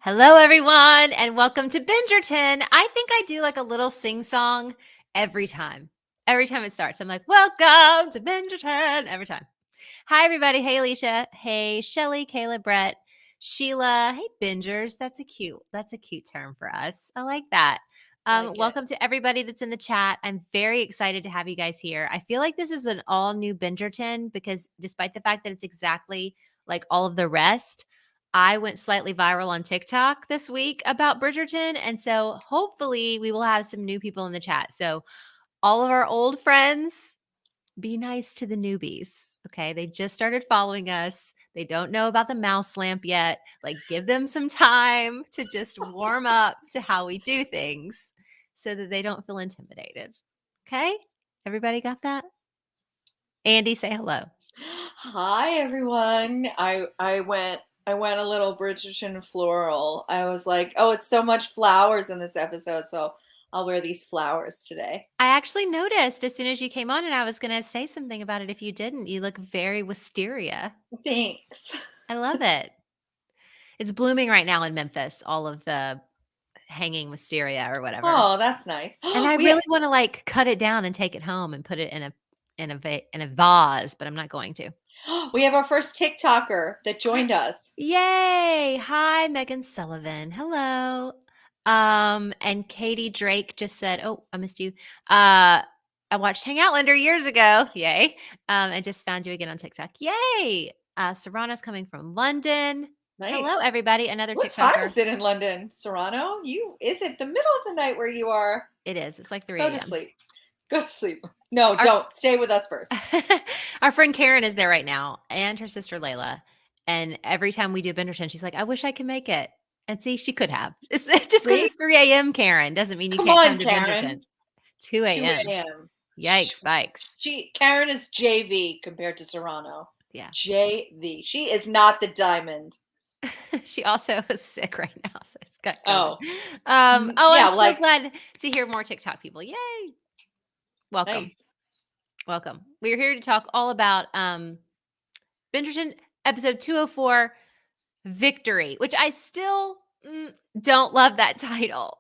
Hello, everyone, and welcome to Bingerton. I think I do like a little sing song every time. Every time it starts, I'm like, welcome to Bingerton every time. Hi, everybody. Hey, Alicia. Hey, Shelly, Kayla, Brett, Sheila. Hey, Bingers. That's a cute term for us. I like that. Like it. Welcome to everybody that's in the chat. I'm very excited to have you guys here. I feel like this is an all new Bingerton because despite the fact that it's exactly like all of the rest, I went slightly viral on TikTok this week about Bridgerton. And so hopefully we will have some new people in the chat. So all of our old friends, be nice to the newbies. Okay. They just started following us. They don't know about the mouse lamp yet. Like, give them some time to just warm up to how we do things so that they don't feel intimidated. Okay. Everybody got that? Andy, say hello. Hi everyone. I went a little Bridgerton floral. I was like, oh, it's so much flowers in this episode, so I'll wear these flowers today. I actually noticed as soon as you came on, and I was going to say something about it if you didn't. You look very wisteria. Thanks. I love it. It's blooming right now in Memphis, all of the hanging wisteria or whatever. Oh, that's nice. And I We really want to like cut it down and take it home and put it in a vase, but I'm not going to. we have our first TikToker that joined us. Yay! Hi, Megan Sullivan. Hello. And Katie Drake just said, "Oh, I missed you. I watched Hang Outlander years ago. Yay! And just found you again on TikTok. Yay! Serrano's coming from London. Hello, Nice. everybody. Another What time TikToker. is it in London, Serrano? Is it the middle of the night where you are? It is. It's like 3 Go to a.m. sleep. Go to sleep. No, Our don't. Stay with us first. Our friend Karen is there right now, and her sister Layla. And every time we do Bingerton, she's like, "I wish I could make it." And see, she could have. It's just because See? it's 3 a.m., Karen, doesn't mean you Come can't on, come to Bingerton. Karen. 2 2 a.m. a.m. Yikes, spikes. Karen is JV compared to Serrano. Yeah. JV. She is not the diamond. She also is sick right now, so she's got COVID. Oh. I'm Yeah, so like glad to hear more TikTok people. Yay. Welcome. nice. Welcome. We're here to talk all about Bingerton episode 204, Victory, which I still don't love that title.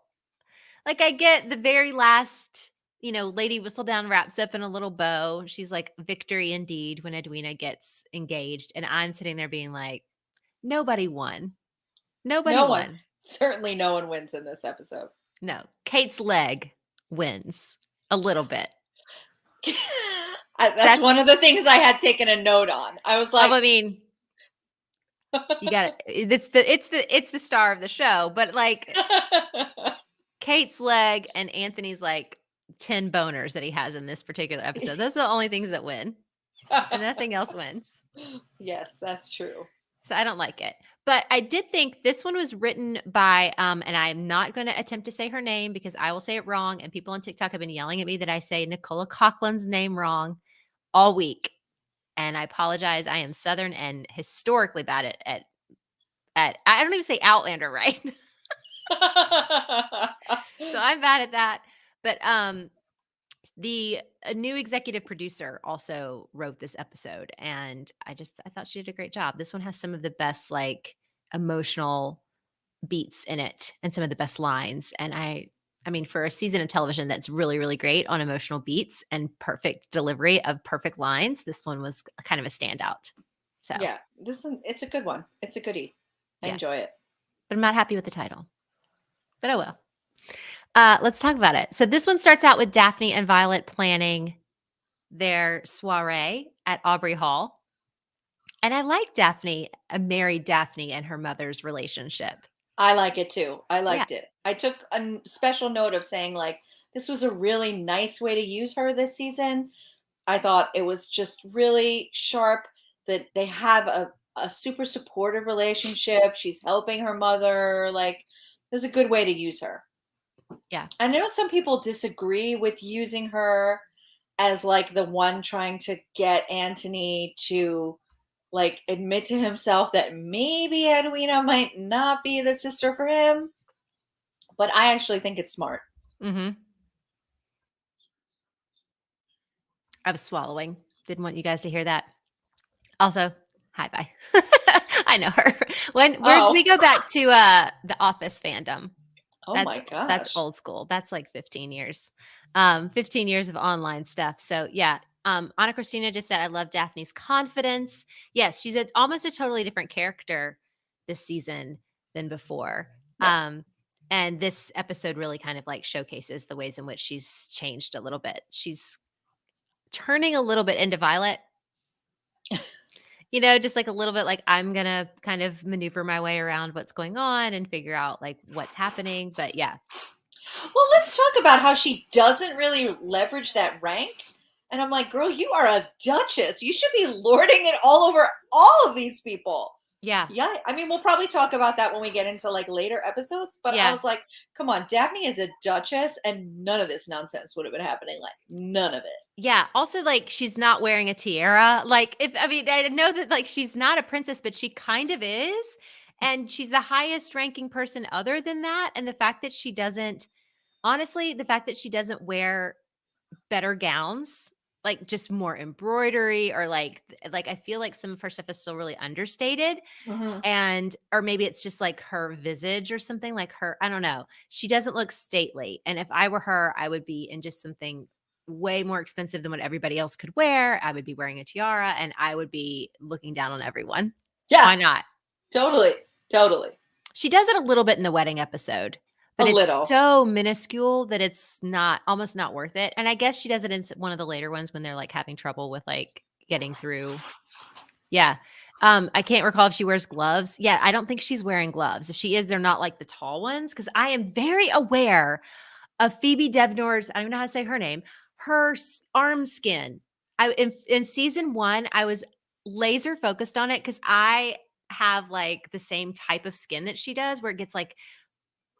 Like, I get the very last, Lady Whistledown wraps up in a little bow. She's like, victory indeed, when Edwina gets engaged. And I'm sitting there being like, nobody won. Nobody No one, won. certainly no one wins in this episode. No. Kate's leg wins a little bit. That's one of the things I had taken a note on. I was like, I mean, you got it. It's the star of the show, but like Kate's leg and Anthony's like 10 boners that he has in this particular episode. Those are the only things that win. And nothing else wins. Yes, that's true. So I don't like it. But I did think this one was written by, and I'm not going to attempt to say her name because I will say it wrong. And people on TikTok have been yelling at me that I say Nicola Coughlin's name wrong all week. And I apologize. I am Southern and historically bad at I don't even say Outlander right. So I'm bad at that. But the new executive producer also wrote this episode, and I thought she did a great job. This one has some of the best like emotional beats in it and some of the best lines. And I mean, for a season of television that's really, really great on emotional beats and perfect delivery of perfect lines, this one was kind of a standout. So Yeah, it's a good one. It's a goodie. I yeah, enjoy it. but I'm not happy with the title. But I will. Let's talk about it. So this one starts out with Daphne and Violet planning their soiree at Aubrey Hall. And I like Daphne, married Daphne and her mother's relationship. I like it too. I Yeah. liked it. I took a special note of saying like this was a really nice way to use her this season. I thought it was just really sharp that they have a super supportive relationship. She's helping her mother. Like it was a good way to use her. Yeah. I know some people disagree with using her as like the one trying to get Anthony to like admit to himself that maybe Edwina might not be the sister for him. But I actually think it's smart. Mm-hmm. I was swallowing. Didn't want you guys to hear that. Also, hi, bye. I know her. When Oh. we go back to the Office fandom. Oh my That's gosh. old school. That's like 15 years. 15 years of online stuff. So yeah. Anna Christina just said, I love Daphne's confidence. Yes, she's almost a totally different character this season than before. Yep. And this episode really kind of like showcases the ways in which she's changed a little bit. She's turning a little bit into Violet, just like a little bit like I'm gonna kind of maneuver my way around what's going on and figure out like what's happening. But yeah, Well, let's talk about how she doesn't really leverage that rank. And I'm like, girl, you are a duchess. You should be lording it all over all of these people. yeah, Yeah, I mean, we'll probably talk about that when we get into like later episodes. But I yeah. was like, come on, Daphne is a duchess, and none of this nonsense would have been happening. Like, none of it. Yeah, also, like, she's not wearing a tiara, like, I know that, like, she's not a princess, but she kind of is, and she's the highest ranking person other than that, and the fact that she doesn't honestly, the fact that she doesn't wear better gowns, like, just more embroidery or, I feel like some of her stuff is still really understated, Hmm. and or maybe it's just, like, her visage or something, like, her I don't know. She doesn't look stately, and if I were her, I would be in just something way more expensive than what everybody else could wear. I would be wearing a tiara, and I would be looking down on everyone. Yeah, Why not? totally, totally, She does it a little bit in the wedding episode, a but it's little. so minuscule that it's not almost not worth it, and I guess she does it in one of the later ones when they're, like, having trouble with, like, getting through. Yeah. I can't recall if she wears gloves. Yeah, I don't think she's wearing gloves. If she is, they're not like the tall ones because I am very aware of Phoebe Devnor's, I don't even know how to say her name, her arm skin. In season 1, I was laser focused on it because I have like the same type of skin that she does where it gets like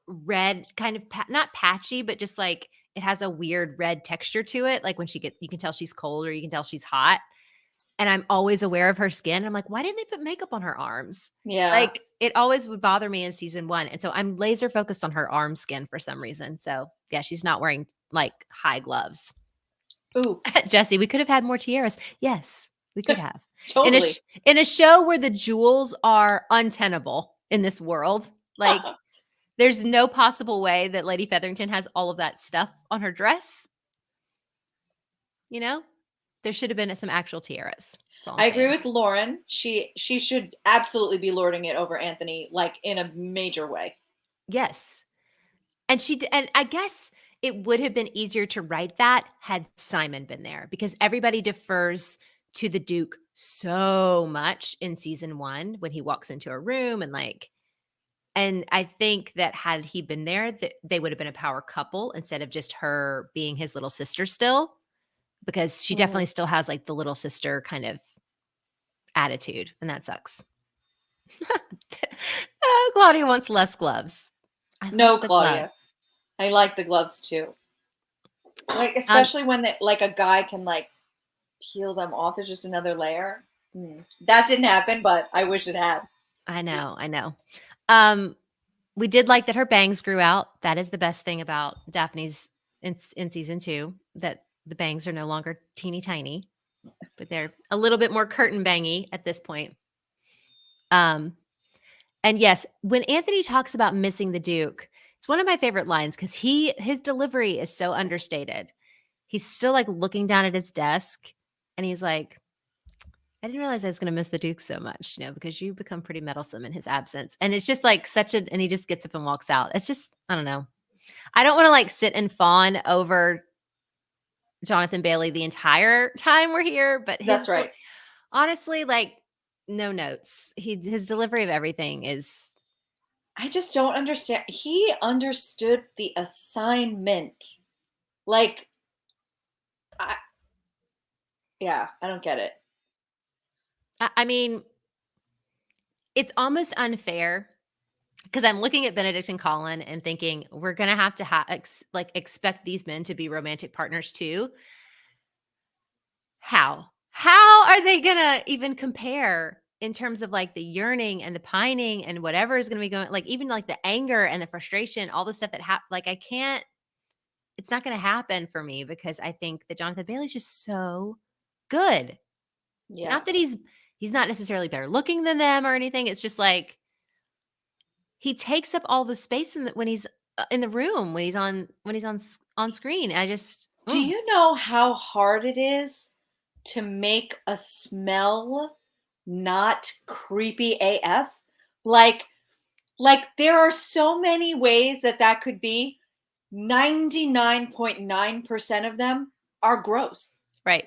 red, kind of not patchy, but just like it has a weird red texture to it. Like when you can tell she's cold or you can tell she's hot. And I'm always aware of her skin. I'm like, "Why didn't they put makeup on her arms?" Yeah. Like, it always would bother me in season 1, and so I'm laser focused on her arm skin for some reason. So, yeah, she's not wearing, like, high gloves. Ooh, Jesse, we could have had more tiaras. Yes, we could have. totally. In a show where the jewels are untenable in this world, like, there's no possible way that Lady Featherington has all of that stuff on her dress, you know? There should have been some actual tiaras. That's all I'm I agree saying. with Lauren. She should absolutely be lording it over Anthony, like in a major way. Yes. And I guess it would have been easier to write that had Simon been there because everybody defers to the Duke so much in season 1 when he walks into a room and I think that had he been there, that they would have been a power couple instead of just her being his little sister still, because she definitely Mhm. still has like the little sister kind of attitude, and that sucks. Claudia wants less gloves. I love No, the gloves. Claudia. I like the gloves too. Like Um, especially when like a guy can like peel them off as just another layer. That didn't happen, but I wish it had. I know, I know. Um, we did like that her bangs grew out. That is the best thing about Daphne's in season 2, that the bangs are no longer teeny tiny, but they're a little bit more curtain bangy at this point. Um, and yes, when Anthony talks about missing the Duke, it's one of my favorite lines because his delivery is so understated. He's still like looking down at his desk and he's like, I didn't realize I was going to miss the Duke so much, because you become pretty meddlesome in his absence. And it's just like and he just gets up and walks out. It's just, I don't know. I don't want to like sit and fawn over Jonathan Bailey the entire time we're here, but That's right. honestly, like, no notes. His delivery of everything is I just don't understand. He understood the assignment. Like, I, yeah, I don't get it. I mean, it's almost unfair because I'm looking at Benedict and Colin and thinking we're gonna have to expect these men to be romantic partners too. How? How are they gonna even compare in terms of, like, the yearning and the pining and whatever is gonna be going like, even, like, the anger and the frustration, all the stuff that like, I can't it's not gonna happen for me because I think that Jonathan Bailey's just so good. Yeah. Not that he's not necessarily better looking than them or anything. It's just like he takes up all the space when he's in the room, when he's on screen. I just Do you know how hard it is to make a smell not creepy AF? Like there are so many ways that that could be. 99.9% of them are gross. right.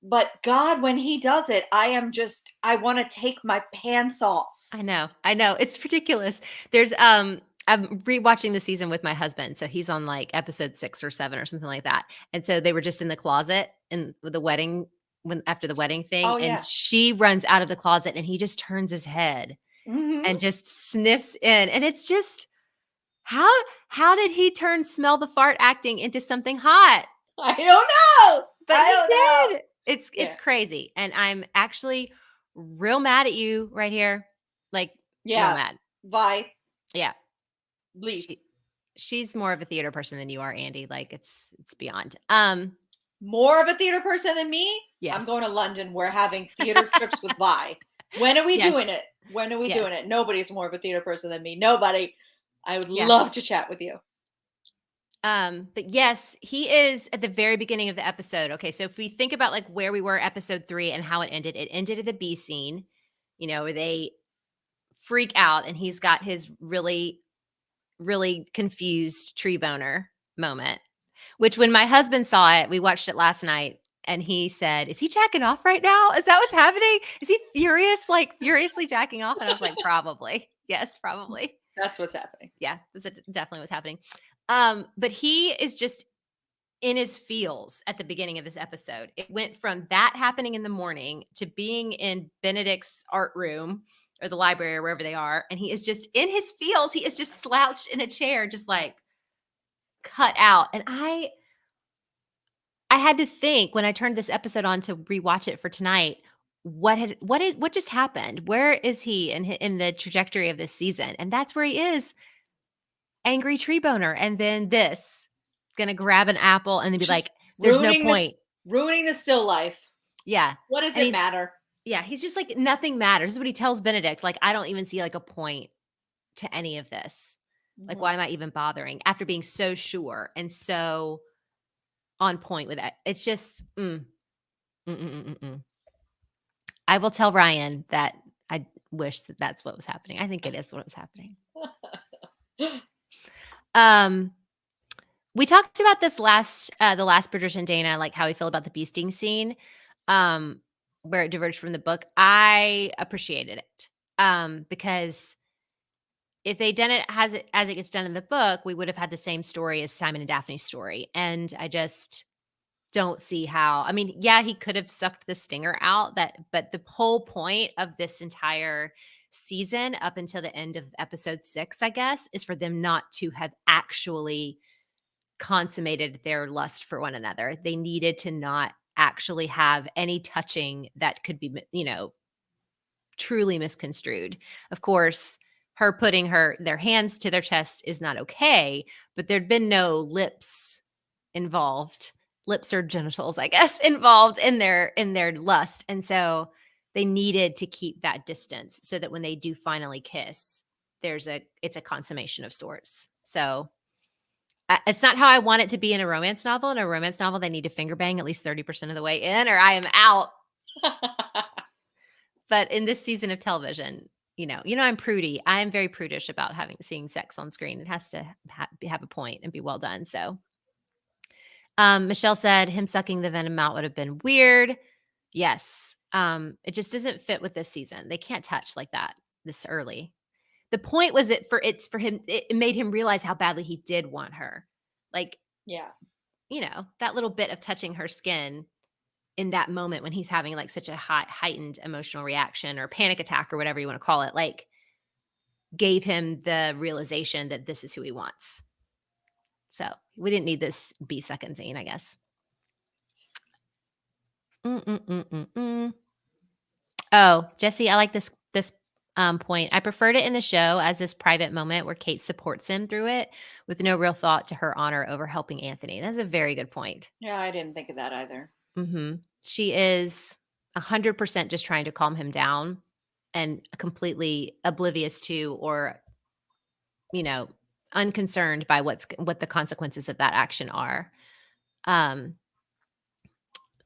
But God, when he does it, I want to take my pants off. I know. It's ridiculous. There's I'm rewatching the season with my husband, so he's on like episode 6 or 7 or something like that. And so they were just in the closet and with the wedding when after the wedding thing, Oh, and yeah. she runs out of the closet and he just turns his head Mhm. and just sniffs in. And it's just how how did he turn smell the fart acting into something hot? I don't know. But I he don't know. did. It's Yeah. crazy. And I'm actually real mad at you right here. Like real Yeah. mad. Vi, Yeah. leave. She she's more of a theater person than you are, Andy. Like it's beyond. More of a theater person than me? I'm Yes. going to London. We're having theater trips with Vi. When are we Yes. doing it? When are we Yes. doing it? Nobody's more of a theater person than me. Nobody. I would Yeah. love to chat with you. But yes, he is at the very beginning of the episode. Okay, so if we think about like where we were episode 3 and how it ended at the B scene, where they freak out and he's got his really, really confused tree boner moment. Which when my husband saw it, we watched it last night and he said, "Is he jacking off right now? Is that what's happening? Is he furiously jacking off?" And I was like, "Probably. Yes, probably." That's what's happening. Yeah, definitely what's happening. But he is just in his feels at the beginning of this episode. It went from that happening in the morning to being in Benedict's art room or the library or wherever they are. And he is just in his feels. He is just slouched in a chair, just like cut out. And I had to think when I turned this episode on to rewatch it for tonight, what just happened? Where is he in the trajectory of this season? And that's where he is, angry tree boner, and then this, gonna grab an apple and then be Just like, "There's no point." ruining the still life. Yeah, What does and it matter? he's just like, "Nothing matters." This is what he tells Benedict, like, "I don't even see, like, a point to any of this. Like, why Mhm. am I even bothering?" After being so sure and so on point with it. It's just, mm. I will tell Ryan that I wish that that's what was happening. I think it is what was happening. Um, we talked about this the last Bridgerton, Dana, like how we feel about the bee sting scene, um, where it diverged from the book. I appreciated it, because if they'd done it as it gets done in the book, we would have had the same story as Simon and Daphne's story, and I just don't see how. I mean, yeah, he could have sucked the stinger out, but the whole point of this entire season up until the end of episode 6, I guess, is for them not to have actually consummated their lust for one another. They needed to not actually have any touching that could be, truly misconstrued. Of course, her putting their hands to their chest is not okay, but there'd been no lips involved. Lips or genitals, I guess, involved in their lust. And so they needed to keep that distance so that when they do finally kiss, it's a consummation of sorts. So it's not how I want it to be in a romance novel. In a romance novel, they need to finger bang at least 30% of the way in, or I am out. But in this season of television, I'm prudy. I am very prudish about seeing sex on screen. It has to have a point and be well done. So, Michelle said him sucking the venom out would have been weird. Yes, it just doesn't fit with this season. They can't touch like that this early. The point was it's for him. It made him realize how badly he did want her. Like, Yeah. that little bit of touching her skin in that moment when he's having like such a heightened emotional reaction or panic attack or whatever you want to call it, like gave him the realization that this is who he wants. So we didn't need this B-second scene, I guess. Mm-mm-mm-mm-mm. Oh, Jesse, I like this point. I preferred it in the show as this private moment where Kate supports him through it with no real thought to her honor over helping Anthony. That's a very good point. Yeah, I didn't think of that either. She is 100% just trying to calm him down and completely oblivious to or, you know, unconcerned by what the consequences of that action are. Um,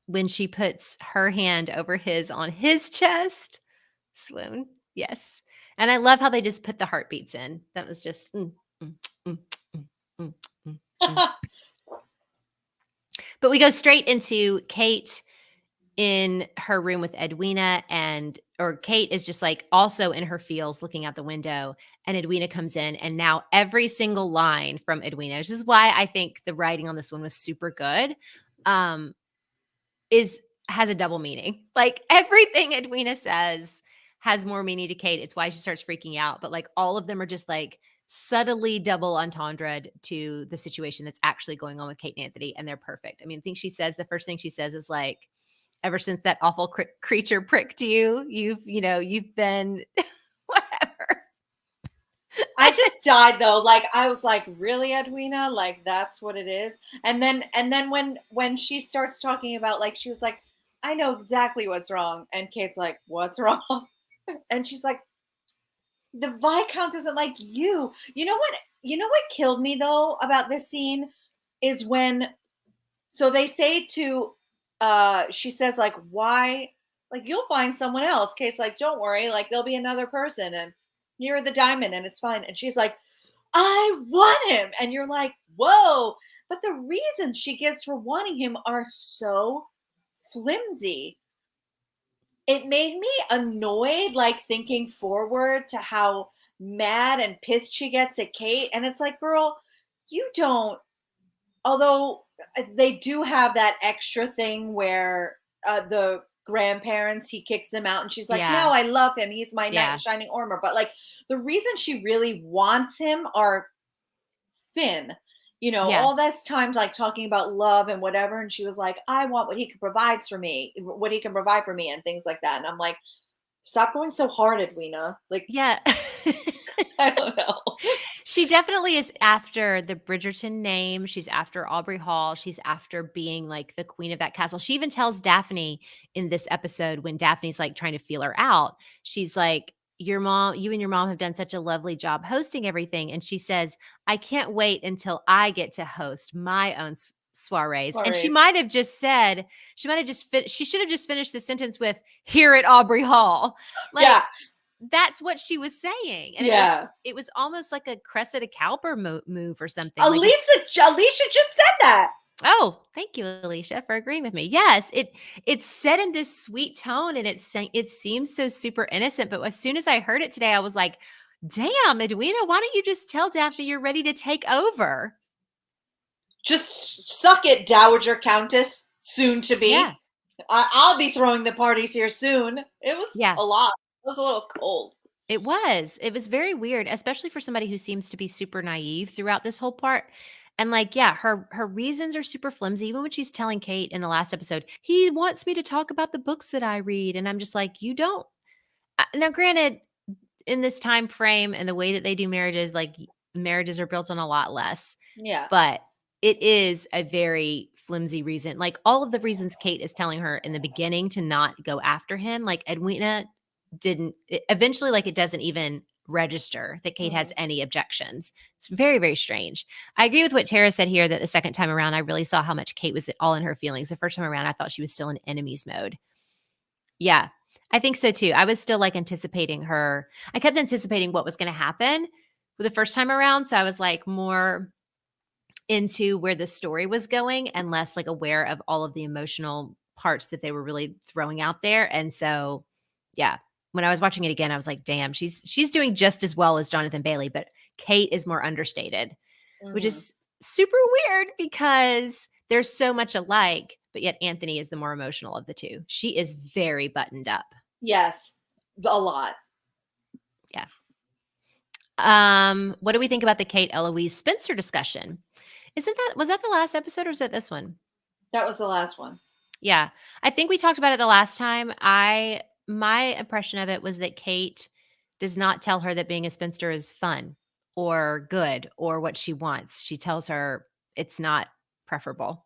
when she puts her hand over his on his chest, swoon, yes. And I love how they just put the heartbeats in. That was just, mm, mm, mm, mm, mm, mm. But we go straight into Kate in her room with Edwina or Kate is just like also in her feels looking out the window and Edwina comes in and now every single line from Edwina, which is why I think the writing on this one was super good, um, is has a double meaning. Like everything Edwina says has more meaning to Kate. It's why she starts freaking out, but like all of them are just like subtly double entendre to the situation that's actually going on with Kate and Anthony, and they're perfect. I mean, I think she says the first thing she says is like, ever since that awful creature pricked you, you've been whatever. I just died though. Like I was like, really, Edwina? Like that's what it is. And then when she starts talking about like she was like, I know exactly what's wrong. And Kate's like, what's wrong? And she's like, the Viscount isn't like you. You know what killed me though about this scene is when so they say to she says like why like you'll find someone else. Kate's like, don't worry, like there'll be another person and you're the diamond and it's fine. And she's like, I want him. And you're like, whoa. But the reasons she gives for wanting him are so flimsy. It made me annoyed, like thinking forward to how mad and pissed she gets at Kate. And it's like, girl, you don't, although they do have that extra thing where the grandparents, he kicks them out and she's like, no, Yeah. I love him. He's my knight in Yeah. shining armor. But like the reason she really wants him are thin. Yeah. All this time like talking about love and whatever, and she was like, I want what he can provide for me, and things like that. And I'm like, stop going so hard, Edwina. Like, Yeah. I don't know. She definitely is after the Bridgerton name. She's after Aubrey Hall. She's after being like the queen of that castle. She even tells Daphne in this episode when Daphne's like trying to feel her out. She's like, you and your mom have done such a lovely job hosting everything. And she says, I can't wait until I get to host my own soirees. And she Soirees. might have just said, she should have just finished the sentence with here at Aubrey Hall. Yeah, Like, that's what she was saying, and yeah. it was almost like a Cressida Cowper move or something, like, it's Alicia just said that. oh, thank you, Alicia, for agreeing with me. Yes, it's said in this sweet tone, and it seems so super innocent, but as soon as I heard it today, I was like, "Damn, Edwina, why don't you just tell Daphne you're ready to take over?" Just suck it, Dowager Countess, soon to Yeah, be. I'll be throwing the parties here soon. It was yeah. a lot. It was a little cold. It was. It was very weird, especially for somebody who seems to be super naive throughout this whole part. And like, yeah, her reasons are super flimsy. Even when she's telling Kate in the last episode, he wants me to talk about the books that I read, and I'm just like, you don't. Now, granted, in this time frame and the way that they do marriages, like marriages are built on a lot less, Yeah. but it is a very flimsy reason. Like all of the reasons Kate is telling her in the beginning to not go after him, like Edwina eventually, like it doesn't even register that Kate has Mhm. any objections. It's very, very strange. I agree with what Tara said here that the second time around, I really saw how much Kate was all in her feelings. The first time around, I thought she was still in enemies mode. Yeah, I think so too. I was still like anticipating her. I kept anticipating what was going to happen the first time around. So I was like more into where the story was going and less like aware of all of the emotional parts that they were really throwing out there. And so, yeah, when I was watching it again, I was like, damn, she's doing just as well as Jonathan Bailey, but Kate is more understated, which Mhm. is super weird because they're so much alike, but yet Anthony is the more emotional of the two. She is very buttoned up. Yes, a lot. Yeah. What do we think about the Kate Eloise Spencer discussion? Was that the last episode or was that this one? That was the last one. Yeah. I think we talked about it the last time. My impression of it was that Kate does not tell her that being a spinster is fun or good or what she wants. She tells her it's not preferable.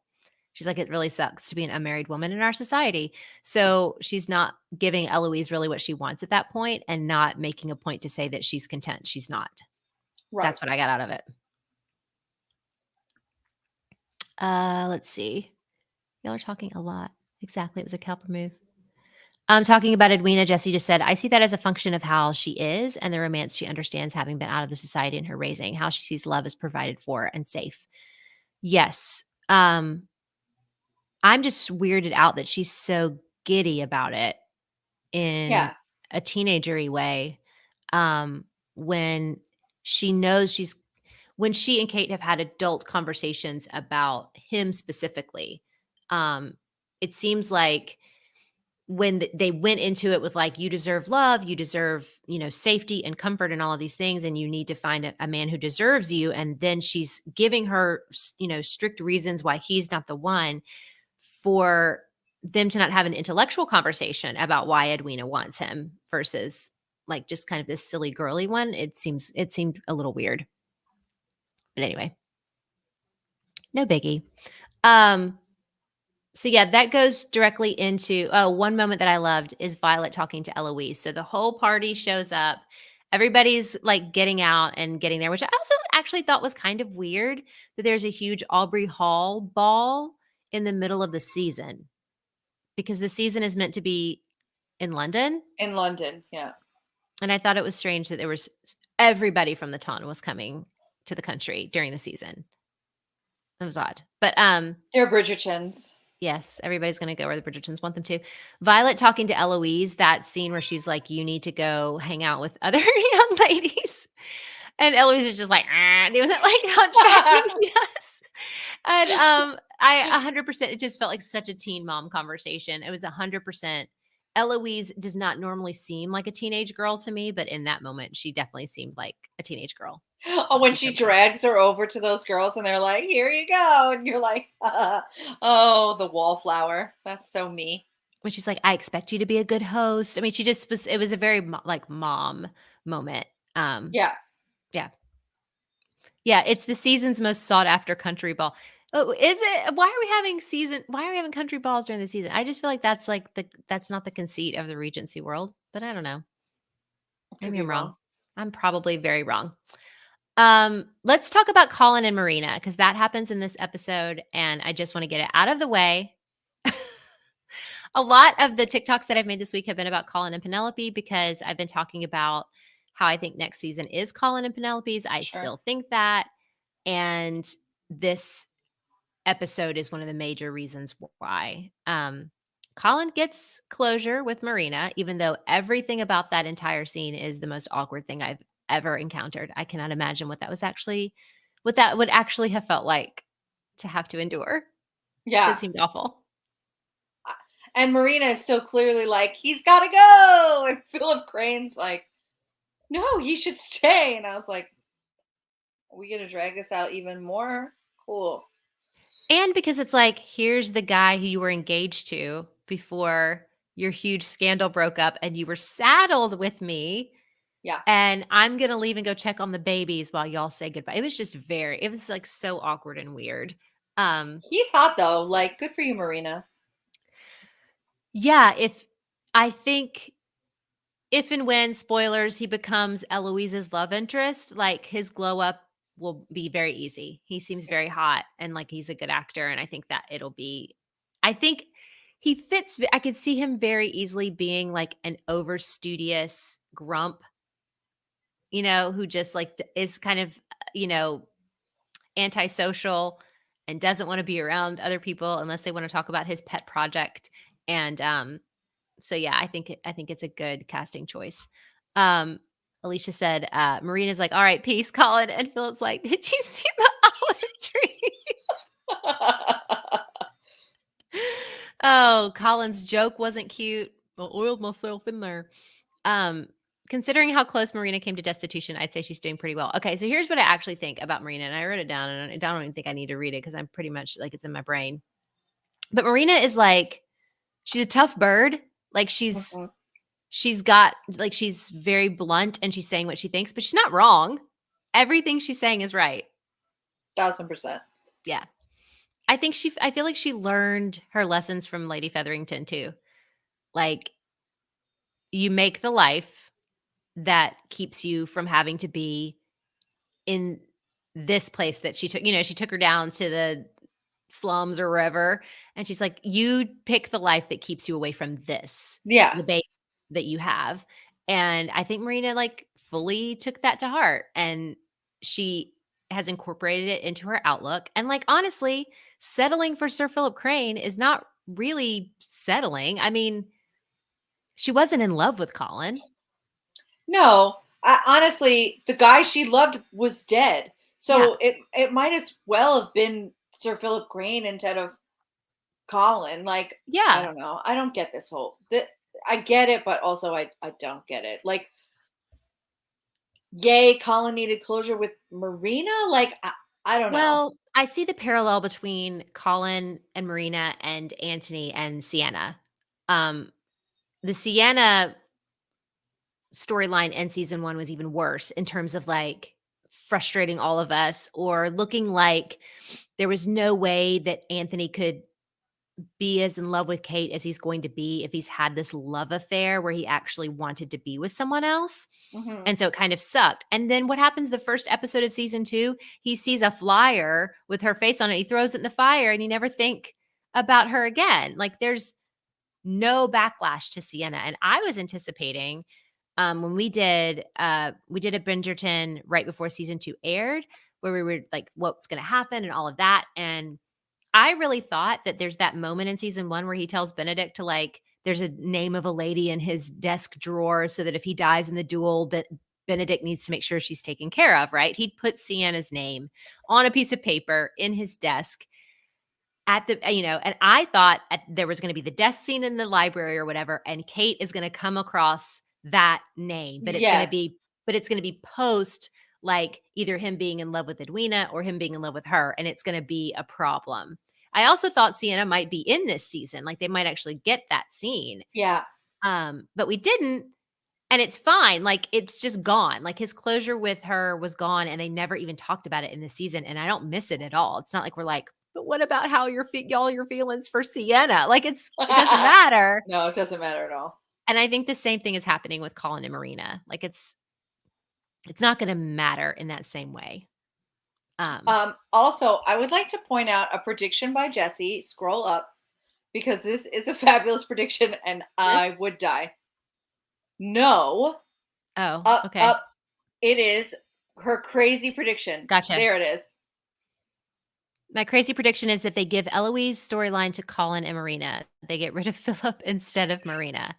She's like, it really sucks to be an unmarried woman in our society. So she's not giving Eloise really what she wants at that point and not making a point to say that she's content. She's not. Right. That's what I got out of it. Let's see. Y'all are talking a lot. Exactly. It was a Kelper move. Talking about Edwina, Jesse just said, I see that as a function of how she is and the romance she understands having been out of the society in her raising, how she sees love as provided for and safe. Yes. I'm just weirded out that she's so giddy about it in Yeah. a teenagery way. When she knows when she and Kate have had adult conversations about him specifically, it seems like when they went into it with like, you deserve love, you deserve, safety and comfort and all of these things, and you need to find a man who deserves you. And then she's giving her, strict reasons why he's not the one, for them to not have an intellectual conversation about why Edwina wants him versus like just kind of this silly girly one. It seemed a little weird. But anyway, no biggie. So yeah, that goes directly into one moment that I loved is Violet talking to Eloise. So the whole party shows up. Everybody's like getting out and getting there, which I also actually thought was kind of weird that there's a huge Aubrey Hall ball in the middle of the season because the season is meant to be in London. In London, yeah. And I thought it was strange that there was everybody from the town was coming to the country during the season. That was odd. But They're Bridgertons. yes, everybody's going to go where the Bridgertons want them to. Violet talking to Eloise, that scene where she's like, you need to go hang out with other young ladies. And Eloise is just like, doing that like hunchback thing she does. And I 100%, it just felt like such a teen mom conversation. It was 100%. Eloise does not normally seem like a teenage girl to me, but in that moment, she definitely seemed like a teenage girl. Oh, when she drags her over to those girls and they're like, here you go. And you're like, oh, the wallflower. That's so me. When she's like, I expect you to be a good host. I mean, she just was, it was a very like mom moment. Yeah. Yeah. Yeah. It's the season's most sought after country ball. Oh, is it? Why are we having country balls during the season? I just feel like that's like that's not the conceit of the Regency world, but I don't know. Could Maybe be I'm wrong. wrong. I'm probably very wrong. Let's talk about Colin and Marina because that happens in this episode, and I just want to get it out of the way. A lot of the TikToks that I've made this week have been about Colin and Penelope because I've been talking about how I think next season is Colin and Penelope's. I Sure. still think that. And this episode is one of the major reasons why. Colin gets closure with Marina, even though everything about that entire scene is the most awkward thing I've ever encountered. I cannot imagine what that would actually have felt like to have to endure. Yeah. It seemed awful. And Marina is so clearly like, he's got to go. And Philip Crane's like, no, he should stay. And I was like, are we going to drag this out even more? Cool. And because it's like, here's the guy who you were engaged to before your huge scandal broke up and you were saddled with me. Yeah. And I'm going to leave and go check on the babies while y'all say goodbye. It was like so awkward and weird. He's hot though. Like, good for you, Marina. Yeah. I think if and when, spoilers, he becomes Eloise's love interest, like his glow up will be very easy. He seems very hot and like he's a good actor. And I think that I think he fits. I could see him very easily being like an over studious grump, who just like is kind of, antisocial and doesn't want to be around other people unless they want to talk about his pet project. And so yeah, I think it's a good casting choice. Alicia said, Marina's like, all right, peace, Colin. And Phil's like, did you see the olive tree? Oh, Colin's joke wasn't cute. I oiled myself in there. Considering how close Marina came to destitution, I'd say she's doing pretty well. Okay, so here's what I actually think about Marina. And I wrote it down and I don't even think I need to read it because I'm pretty much like it's in my brain. But Marina is like, she's a tough bird. Like she's got like she's very blunt and she's saying what she thinks, but she's not wrong. Everything she's saying is right. 1000%. Yeah. I feel like she learned her lessons from Lady Featherington too. Like, you make the life that keeps you from having to be in this place that she took. She took her down to the slums or wherever, and she's like, "You pick the life that keeps you away from this, Yeah. the base that you have." And I think Marina, like, fully took that to heart, and she has incorporated it into her outlook, and, like, honestly, settling for Sir Philip Crane is not really settling. I mean, she wasn't in love with Colin. No, honestly, the guy she loved was dead. Yeah. So it might as well have been Sir Philip Crane instead of Colin. Like, I Yeah. don't know. I don't get this whole I get it, but also I don't get it. Like, yay, Colin needed closure with Marina. Like, I don't know. Well, I see the parallel between Colin and Marina and Antony and Sienna. Um, the Sienna storyline in season 1 was even worse in terms of, like, frustrating all of us or looking like there was no way that Anthony could be as in love with Kate as he's going to be if he's had this love affair where he actually wanted to be with someone else. Hmm. And so it kind of sucked. And then what happens the first episode of season 2? He sees a flyer with her face on it. He throws it in the fire and you never think about her again. Like, there's no backlash to Sienna. And I was anticipating when we did a Bingerton right before season 2 aired, where we were like, what's gonna happen and all of that. And I really thought that there's that moment in season 1 where he tells Benedict to, like, there's a name of a lady in his desk drawer so that if he dies in the duel, Benedict needs to make sure she's taken care of, right? He'd put Sienna's name on a piece of paper in his desk at the and I thought there was gonna be the death scene in the library or whatever, and Kate is gonna come across that name, Yes. but it's gonna be post, like, either him being in love with Edwina or him being in love with her, and it's gonna be a problem. I also thought Sienna might be in this season, like, they might actually get that scene, Yeah. but we didn't, and it's fine, like, it's just gone, like, his closure with her was gone, and they never even talked about it in the season, and I don't miss it at all. It's not like we're like, "But what about how y'all your feelings for Sienna?" Like, it doesn't matter, No, it doesn't matter at all. and I think the same thing is happening with Colin and Marina. Like, it's not gonna matter in that same way. Um Also, I would like to point out a prediction by Jesse. Scroll up because this is a fabulous prediction and I This would die. No, Oh, up, okay. up. It is her crazy prediction. Gotcha. There it is. My crazy prediction is that they give Eloise' storyline to Colin and Marina. They get rid of Philip instead of Marina.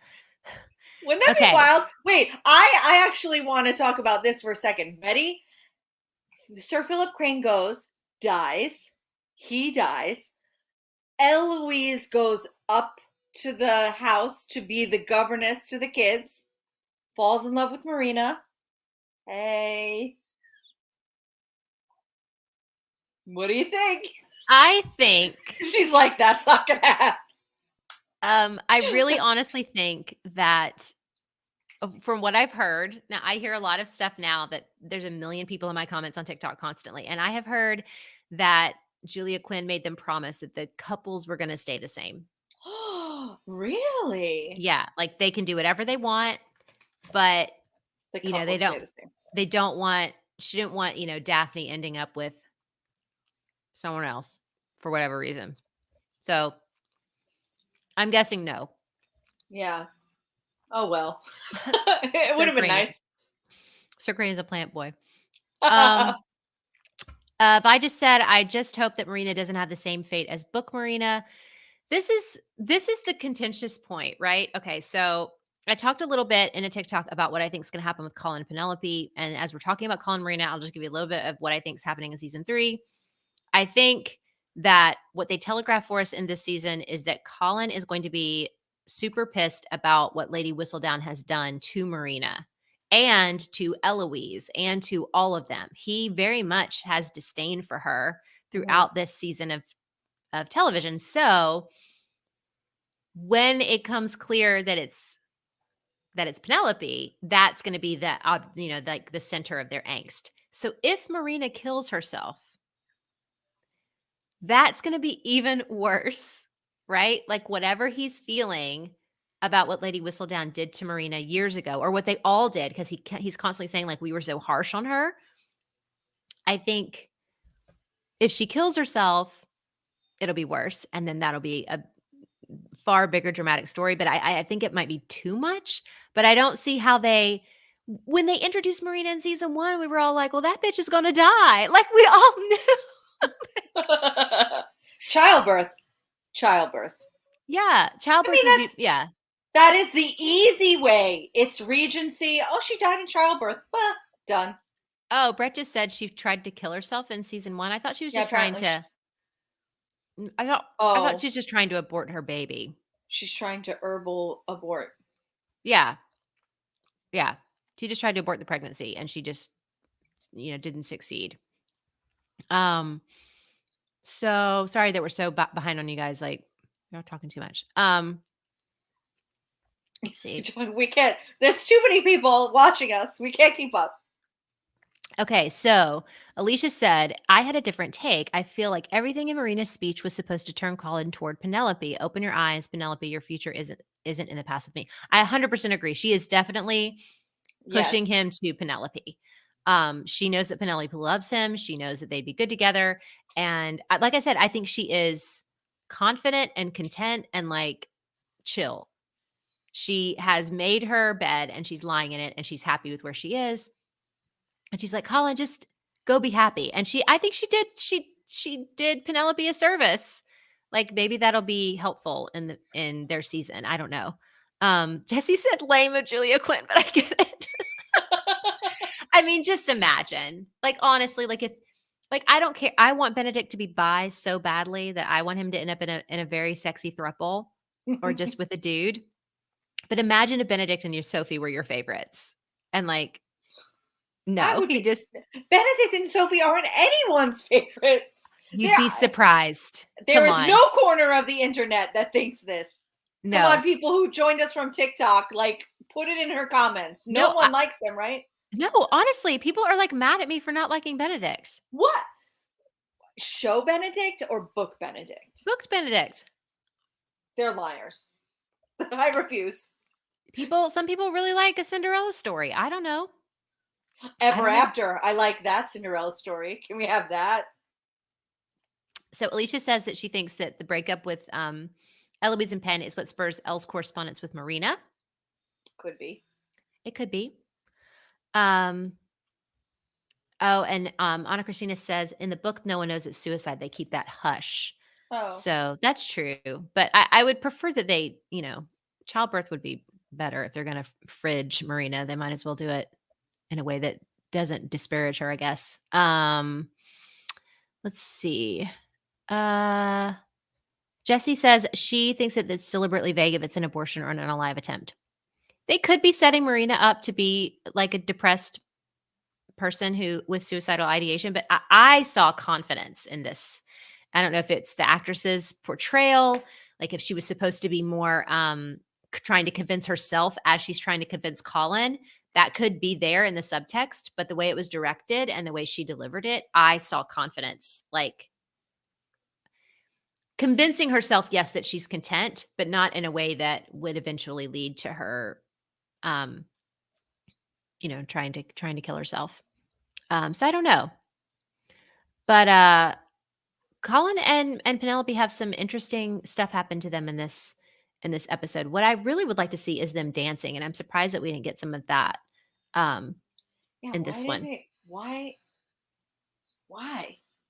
Wouldn't that be Okay. wild? Wait, I actually want to talk about this for a second. Ready? Sir Philip Crane goes, dies. He dies. Eloise goes up to the house to be the governess to the kids. Falls in love with Marina. Hey, what do you think? I think She's like, that's not gonna happen. I really honestly think that from what I've heard, now I hear a lot of stuff now that there's a million people in my comments on TikTok constantly. And I have heard that Julia Quinn made them promise that the couples were going to stay the same. Really? Yeah, like they can do whatever they want, but The you know, they couples don't stay the same. they don't want she didn't want, Daphne ending up with someone else for whatever reason. So, I'm guessing no. Yeah. Oh well. It would Sir have been Crane nice. Sir Crane is a plant boy. Um If I just said, I just hope that Marina doesn't have the same fate as Book Marina. This is the contentious point, right? Okay, so I talked a little bit in a TikTok about what I think is going to happen with Colin and Penelope, and as we're talking about Colin and Marina, I'll just give you a little bit of what I think is happening in season 3. I think that what they telegraph for us in this season is that Colin is going to be super pissed about what Lady Whistledown has done to Marina and to Eloise and to all of them. He very much has disdain for her Mhm. throughout this season of television. So when it comes clear that it's Penelope, that's going to be like the center of their angst. So if Marina kills herself, That's gonna be even worse, right? Like, whatever he's feeling about what Lady Whistledown did to Marina years ago, or what they all did, because he's constantly saying, like, "We were so harsh on her." I think if she kills herself, it'll be worse, and then that'll be a far bigger dramatic story, but I think it might be too much, but I don't see how they when they introduced Marina in season 1, we were all like, "Well, that bitch is gonna die." Like, we all knew. Childbirth. Childbirth. Yeah, I childbirth mean, would be yeah. that is the easy way. It's Regency. Oh, she died in childbirth. Bah, done. Oh, Brett just said she tried to kill herself in season 1. I thought she was Yeah, just trying apparently. to I thought she Oh, was just trying to abort her baby. she's trying to herbal abort. Yeah, yeah. She just tried to abort the pregnancy, and she just, didn't succeed. Um, so sorry that we're so behind on you guys, like, you're not talking too much. Let's see. We can't. There's too many people watching us. We can't keep up. Okay, so Alicia said, I had a different take. I feel like everything in Marina's speech was supposed to turn Colin toward Penelope. Open your eyes, Penelope. Your future isn't in the past with me. I 100% agree. She is definitely pushing Yes. him to Penelope. She knows that Penelope loves him. She knows that they'd be good together. And like I said, I think she is confident and content and like chill. She has made her bed and she's lying in it and she's happy with where she is. And she's like, "Colin, just go be happy." And I think she did Penelope a service. Like, maybe that'll be helpful in their season. I don't know. Jesse said lame of Julia Quinn, but I get it. I mean, just imagine. Like, honestly, like, if like, I don't care. I want Benedict to be bi so badly that I want him to end up in a very sexy throuple or just with a dude. But imagine if Benedict and your Sophie were your favorites. And like, That no, would he be. just Benedict and Sophie aren't anyone's favorites. you'd There, be surprised. there Come is on. no corner of the internet that thinks this. Come on, No. people who joined us from TikTok, like, put it in her comments. No No, one likes them, right? no, honestly, people are, like, mad at me for not liking Benedict. What? Show Benedict or book Benedict? Booked Benedict. They're liars. I refuse. Some people really like A Cinderella Story. I don't know. I Ever don't know. After. I like that Cinderella story. Can we have that? So Alicia says that she thinks that the breakup with, Eloise and Penn is what spurs Elle's correspondence with Marina. Could be. It could be. Um, oh, and, Anna Christina says, "In the book, no one knows it's suicide. They keep that hush." Oh. So that's true. But I would prefer that they, childbirth would be better if they're going to fridge Marina. They might as well do it in a way that doesn't disparage her, I guess. Let's see. Uh, Jessie says she thinks that it's deliberately vague if it's an abortion or an unalive attempt. They could be setting Marina up to be like a depressed person who with suicidal ideation, but I saw confidence in this. I don't know if it's the actress's portrayal, like if she was supposed to be more trying to convince herself as she's trying to convince Colin. That could be there in the subtext, but the way it was directed and the way she delivered it, I saw confidence, like convincing herself, yes, that she's content, but not in a way that would eventually lead to her, um, trying to kill herself. So I don't know, but Colin and Penelope have some interesting stuff happen to them in this episode. What I really would like to see is them dancing, and I'm surprised that we didn't get some of that um, Yeah, in why this did one. they why?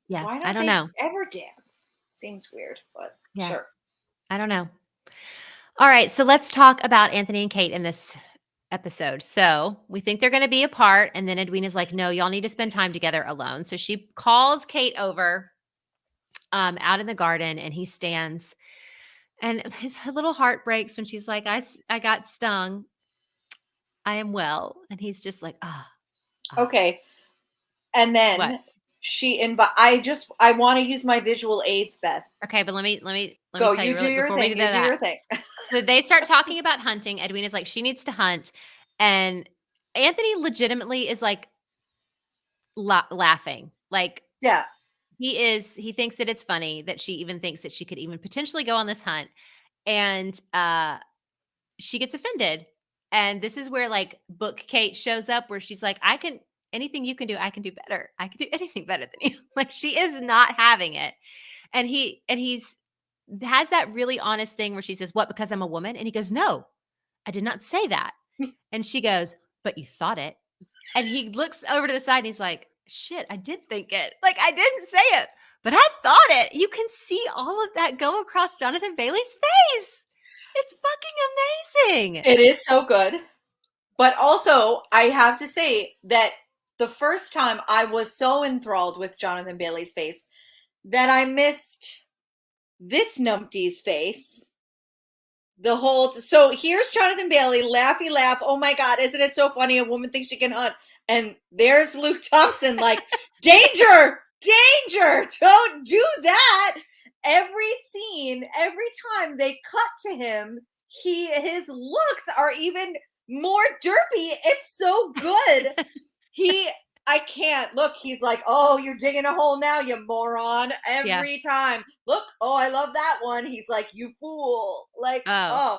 Yeah, Why I don't don't they know. ever dance? Seems weird, but Yeah, sure. I don't know. All right, so let's talk about Anthony and Kate in this episode. So we think they're going to be apart, and then Edwina's like, "No, y'all need to spend time together alone." So she calls Kate over out in the garden, and he stands, and his little heart breaks when she's like, I got stung. I am well." And he's just like, "Ah, ah." Okay. And What? then I want to use my visual aids, Beth. Okay, but let me Go, tell you you do really your before we thing. do You do that. your thing. So they start talking about hunting. Edwina's like, she needs to hunt. And Anthony legitimately is like laughing. Like, Yeah. He thinks that it's funny that she even thinks that she could even potentially go on this hunt, and, she gets offended, and this is where, like, Book Kate shows up where she's like, "I can anything you can do, I can do better. I can do anything better than you." Like, she is not having it, and he's has that really honest thing where she says, "What, because I'm a woman?" And he goes, "No, I did not say that." And she goes, "But you thought it." And he looks over to the side and he's like, "Shit, I did think it. Like, I didn't say it, but I thought it." You can see all of that go across Jonathan Bailey's face. It's fucking amazing. It is so good. But also, I have to say that the first time I was so enthralled with Jonathan Bailey's face that I missed this numpty's face. So here's Jonathan Bailey, laughy laugh. Oh my God, isn't it so funny? A woman thinks she can hunt. And there's Luke Thompson, like, danger, danger, don't do that. Every scene, every time they cut to him, his looks are even more derpy. It's so good. I can't look. He's like, "Oh, you're digging a hole now, you moron." Yeah. Every time. Look, oh, I love that one. He's like, "You fool." Like, Oh, oh,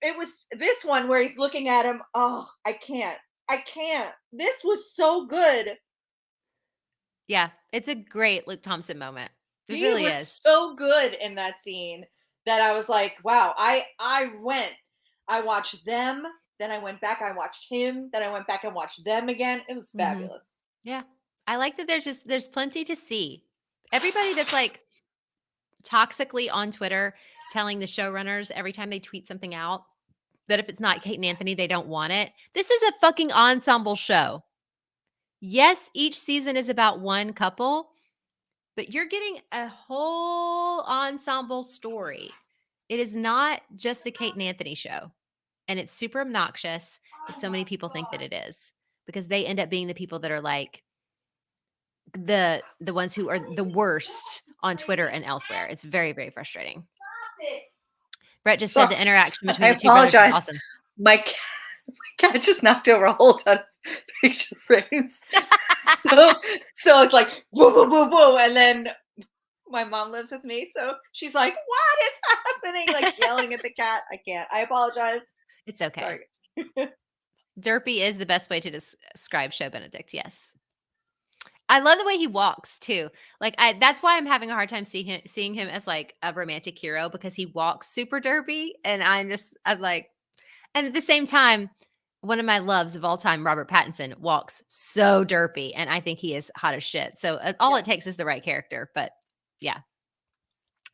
it was this one where he's looking at him. Oh, I can't. I can't. This was so good. yeah. It's a great Luke Thompson moment. It He really was is. so good in that scene that I was like, wow. I watched them, then I went back, I watched him, then I went back and watched them again. It was Mhm. fabulous. Yeah. I like that there's plenty to see. Everybody that's, like, toxically on Twitter telling the showrunners every time they tweet something out that if it's not Kate and Anthony, they don't want it. This is a fucking ensemble show. Yes, each season is about one couple, but you're getting a whole ensemble story. It is not just the Kate and Anthony show. And it's super obnoxious that so many people think that it is because they end up being the people that are like the ones who are the worst on Twitter and elsewhere. It's very, very frustrating. Brett just said So the interaction I between the two brothers is apologize. awesome. My cat just knocked over a whole ton of picture frames. so so it's like woo woo woo woo, and then my mom lives with me, so she's like, "What is happening?" Like yelling at the cat. I can't. I apologize. It's okay. Sorry. Derpy is the best way to describe Show Benedict. Yes. I love the way he walks too. Like that's why I'm having a hard time seeing him as like a romantic hero because he walks super derpy and I'm like and at the same time one of my loves of all time Robert Pattinson walks so derpy and I think he is hot as shit. So all Yeah. it takes is the right character, but yeah.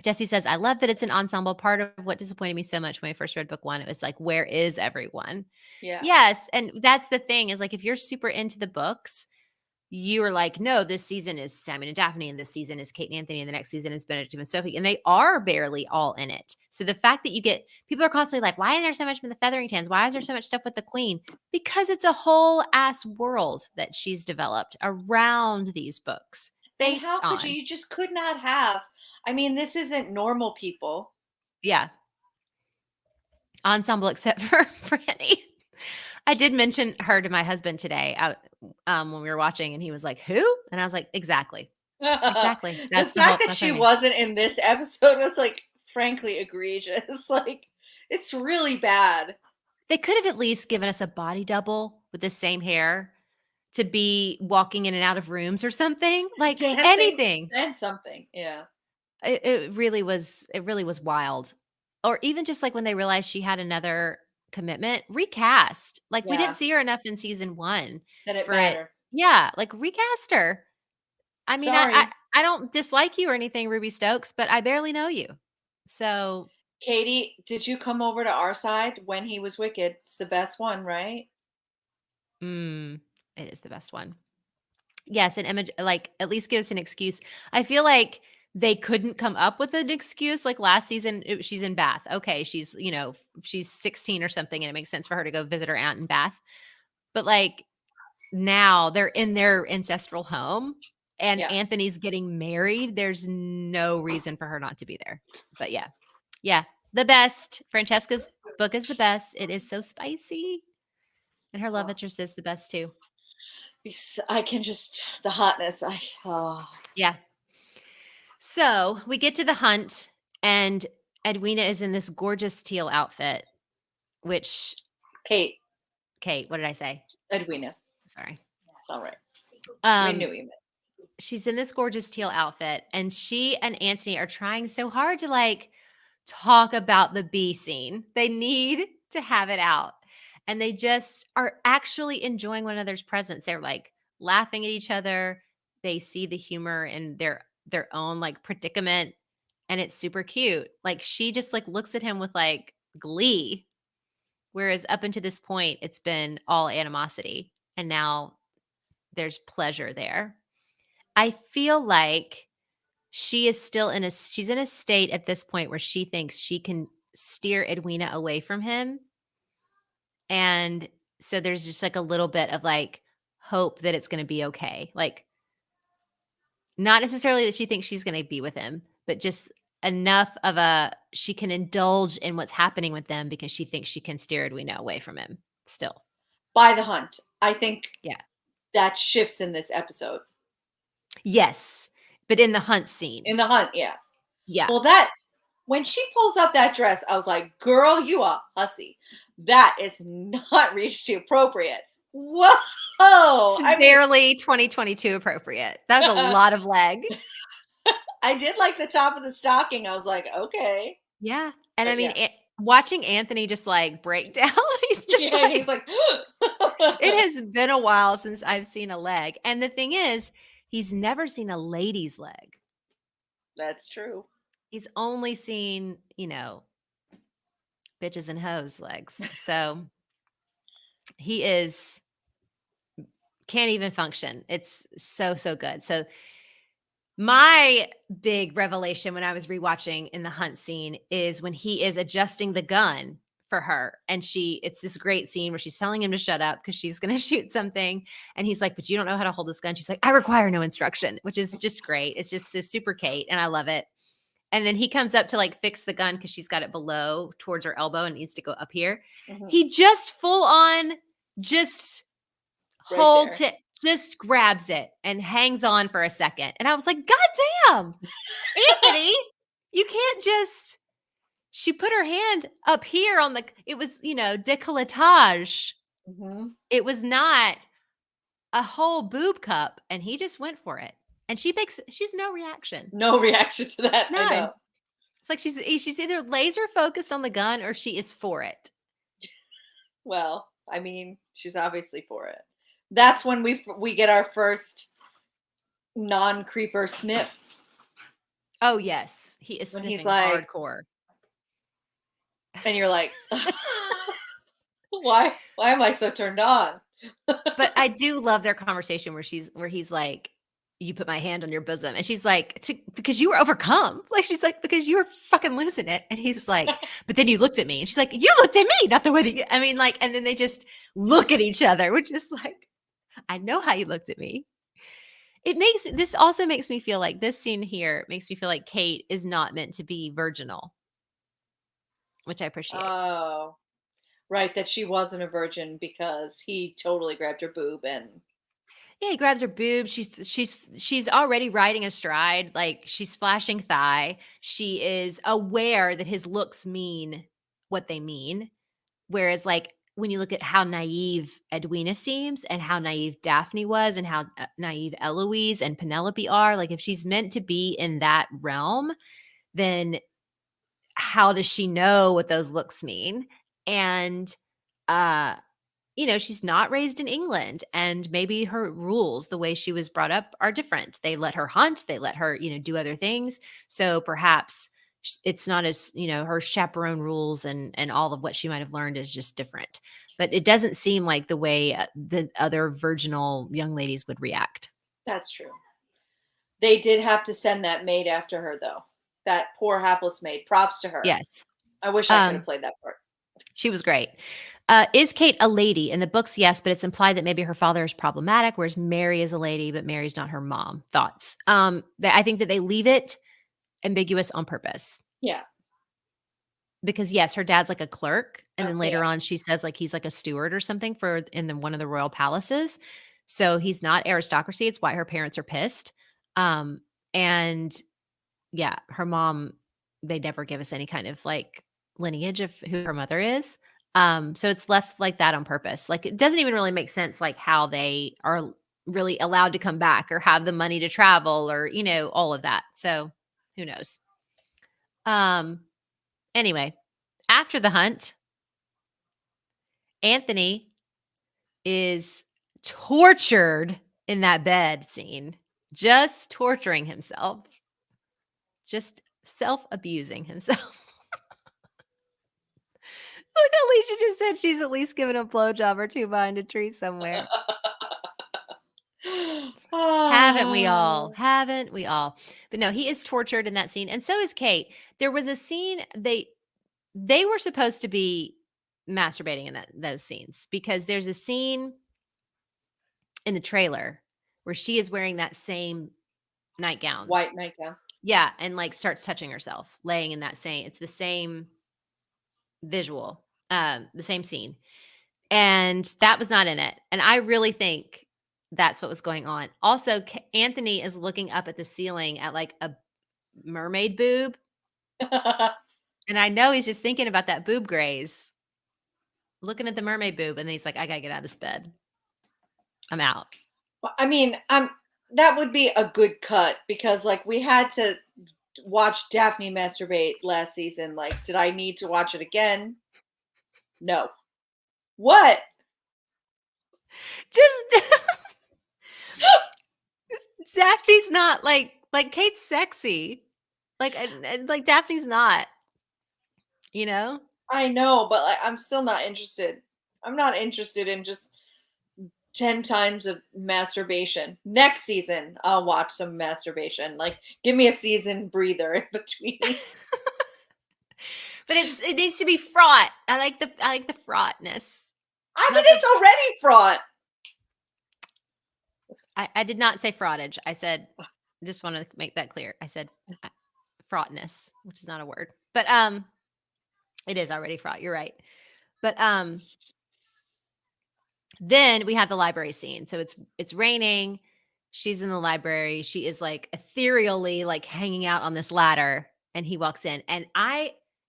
Jesse says, I love that it's an ensemble. Part of what disappointed me so much when I first read book one, it was like, where is everyone? Yeah. Yes. And that's the thing is like, if you're super into the books, you are like, no, this season is Simon and Daphne, and this season is Kate and Anthony, and the next season is Benedict and Sophie, and they are barely all in it. So the fact that you get people are constantly like, why is there so much with the Featheringtons? Why is there so much stuff with the Queen? Because it's a whole ass world that she's developed around these books And how based could you? on, You just could not have. I mean, this isn't normal people. yeah, ensemble except for Franny. I did mention her to my husband today when we were watching, and he was like, "Who?" And I was like, "Exactly, exactly. The That's the fact whole. that That's what she I mean." wasn't in this episode was like, frankly, egregious. Like, it's really bad. They could have at least given us a body double with the same hair to be walking in and out of rooms or something, like Dancing anything. and something. Yeah. It really was wild. Or even just like when they realized she had another commitment, recast. Like we didn't Yeah. see her enough in season 1 That it for it. mattered. Yeah, like recast her. I mean, I Sorry. I don't dislike you or anything, Ruby Stokes, but I barely know you. So, Katie, did you come over to our side when he was wicked? It's the best one, right? mm, it is the best one. Yes, an image like, at least give us an excuse. I feel like they couldn't come up with an excuse, like, last season, she's in Bath. Okay, she's 16 or something, and it makes sense for her to go visit her aunt in Bath. But, like, now they're in their ancestral home, and Yeah. Anthony's getting married. There's no reason for her not to be there. But, yeah. Yeah, the best. Francesca's book is the best. It is so spicy, and her love Oh, interest is the best too. I can just the hotness. I oh. Yeah. So we get to the hunt, and Edwina is in this gorgeous teal outfit, which Kate, Kate, what did I say? Edwina. Sorry. It's all right. We Um, knew you meant. she's in this gorgeous teal outfit, and she and Anthony are trying so hard to like talk about the bee scene. They need to have it out. And they just are actually enjoying one another's presence. They're like laughing at each other. They see the humor in their own like predicament, and it's super cute. Like she just like looks at him with like glee, whereas up until this point it's been all animosity, and now there's pleasure there. I feel like she's in a state at this point where she thinks she can steer Edwina away from him, and so there's just, like, a little bit of, like, hope that it's gonna be okay, like, not necessarily that she thinks she's gonna be with him, but just enough of a she can indulge in what's happening with them because she thinks she can steer Edwina away from him still. By the hunt. I think Yeah. that shifts in this episode. Yes, but in the hunt scene. In the hunt, yeah. Yeah. Well, that when she pulls up that dress, I was like, "Girl, you a hussy. That is not reach appropriate." Whoa! It's barely 2022 appropriate. That was a lot of leg. I did like the top of the stocking. I was like, "Okay." Yeah, and I But mean, yeah. watching Anthony just, like, break down, he's just Yeah, he's like like it has been a while since I've seen a leg, and the thing is, he's never seen a lady's leg. That's true. He's only seen, bitches and hoes legs, so he is can't even function. It's so, so good. So my big revelation when I was rewatching in the hunt scene is when he is adjusting the gun for her, and it's this great scene where she's telling him to shut up because she's going to shoot something, and he's like, but you don't know how to hold this gun. She's like, I require no instruction, which is just great. It's just so super Kate, and I love it. And then he comes up to like fix the gun because she's got it below towards her elbow and needs to go up here. Mhm. He just full on just Right holds there. it, just grabs it and hangs on for a second. And I was like, God damn, Anthony, you can't just. She put her hand up here on it was, décolletage. Mhm. It was not a whole boob cup. And he just went for it. And she's no reaction. No reaction to that. I None. know. It's like she's either laser focused on the gun or she is for it. Well, I mean, she's obviously for it. That's when we get our first non-creeper sniff Oh, yes. He is when he's sniffing like, hardcore. and you're like, why am I so turned on? But I do love their conversation where he's like, "You put my hand on your bosom," and she's like, "Because you were overcome." Like she's like, "Because you were fucking losing it," and he's like, "But then you looked at me," and she's like, "You looked at me, not the way that you." I mean, like, and then they just look at each other, which is like, I know how you looked at me. This also makes me feel like this scene here makes me feel like Kate is not meant to be virginal, which I appreciate. Oh, right, that she wasn't a virgin because he totally grabbed her boob and Yeah, he grabs her boob. She's already riding astride, like she's flashing thigh. She is aware that his looks mean what they mean. Whereas, like, when you look at how naive Edwina seems and how naive Daphne was and how naive Eloise and Penelope are, like, if she's meant to be in that realm, then how does she know what those looks mean? And, uh, she's not raised in England, and maybe her rules, the way she was brought up, are different. They let her hunt, they let her, do other things. So perhaps it's not as, her chaperone rules and all of what she might have learned is just different. But it doesn't seem like the way the other virginal young ladies would react. that's true. They did have to send that maid after her though. That poor hapless maid. Props to her. Yes. I wish I could have played that part. She was great. Is Kate a lady? In the books, yes, but it's implied that maybe her father is problematic, whereas Mary is a lady, but Mary's not her mom. Thoughts? I think that they leave it ambiguous on purpose Yeah. because yes, her dad's like a clerk, and then later Yeah. on she says like he's like a steward or something one of the royal palaces. So he's not aristocracy. It's why her parents are pissed. And yeah, her mom, they never give us any kind of, like, lineage of who her mother is. So it's left like that on purpose. Like, it doesn't even really make sense, like, how they are really allowed to come back or have the money to travel or, all of that. So, who knows? Um, anyway, after the hunt, Anthony is tortured in that bed scene, just torturing himself, just self-abusing himself. Look, Alicia just said she's at least given a blowjob or two behind a tree somewhere. Haven't we all? Ah, Haven't we all? But no, he is tortured in that scene, and so is Kate. There was a scene they were supposed to be masturbating in those scenes because there's a scene in the trailer where she is wearing that same nightgown. white nightgown. Yeah, and like starts touching herself, laying in that same. It's the same visual, the same scene. And that was not in it, and I really think that's what was going on. Also, Anthony is looking up at the ceiling at, like, a mermaid boob, and I know he's just thinking about that boob graze, looking at the mermaid boob, and then he's like, "I gotta get out of this bed. I'm out." Well, I mean, that would be a good cut because, like, we had to watch Daphne masturbate last season. Like, did I need to watch it again? No. What? Just Daphne's not like Kate's sexy, and, like, Daphne's not, you know? I know, but like, I'm still not interested. I'm not interested in just 10 times of masturbation. Next season, I'll watch some masturbation. Like, give me a season breather in between. But it needs to be fraught. I like the fraughtness, I mean, not the it's already fraught. I did not say fraughtage. I said just wanna make that clear. I said, fraughtness, which is not a word, but, it is already fraught, you're right. But, then we have the library scene. So it's raining, she's in the library, she is, like, ethereally, like, hanging out on this ladder, and he walks in, and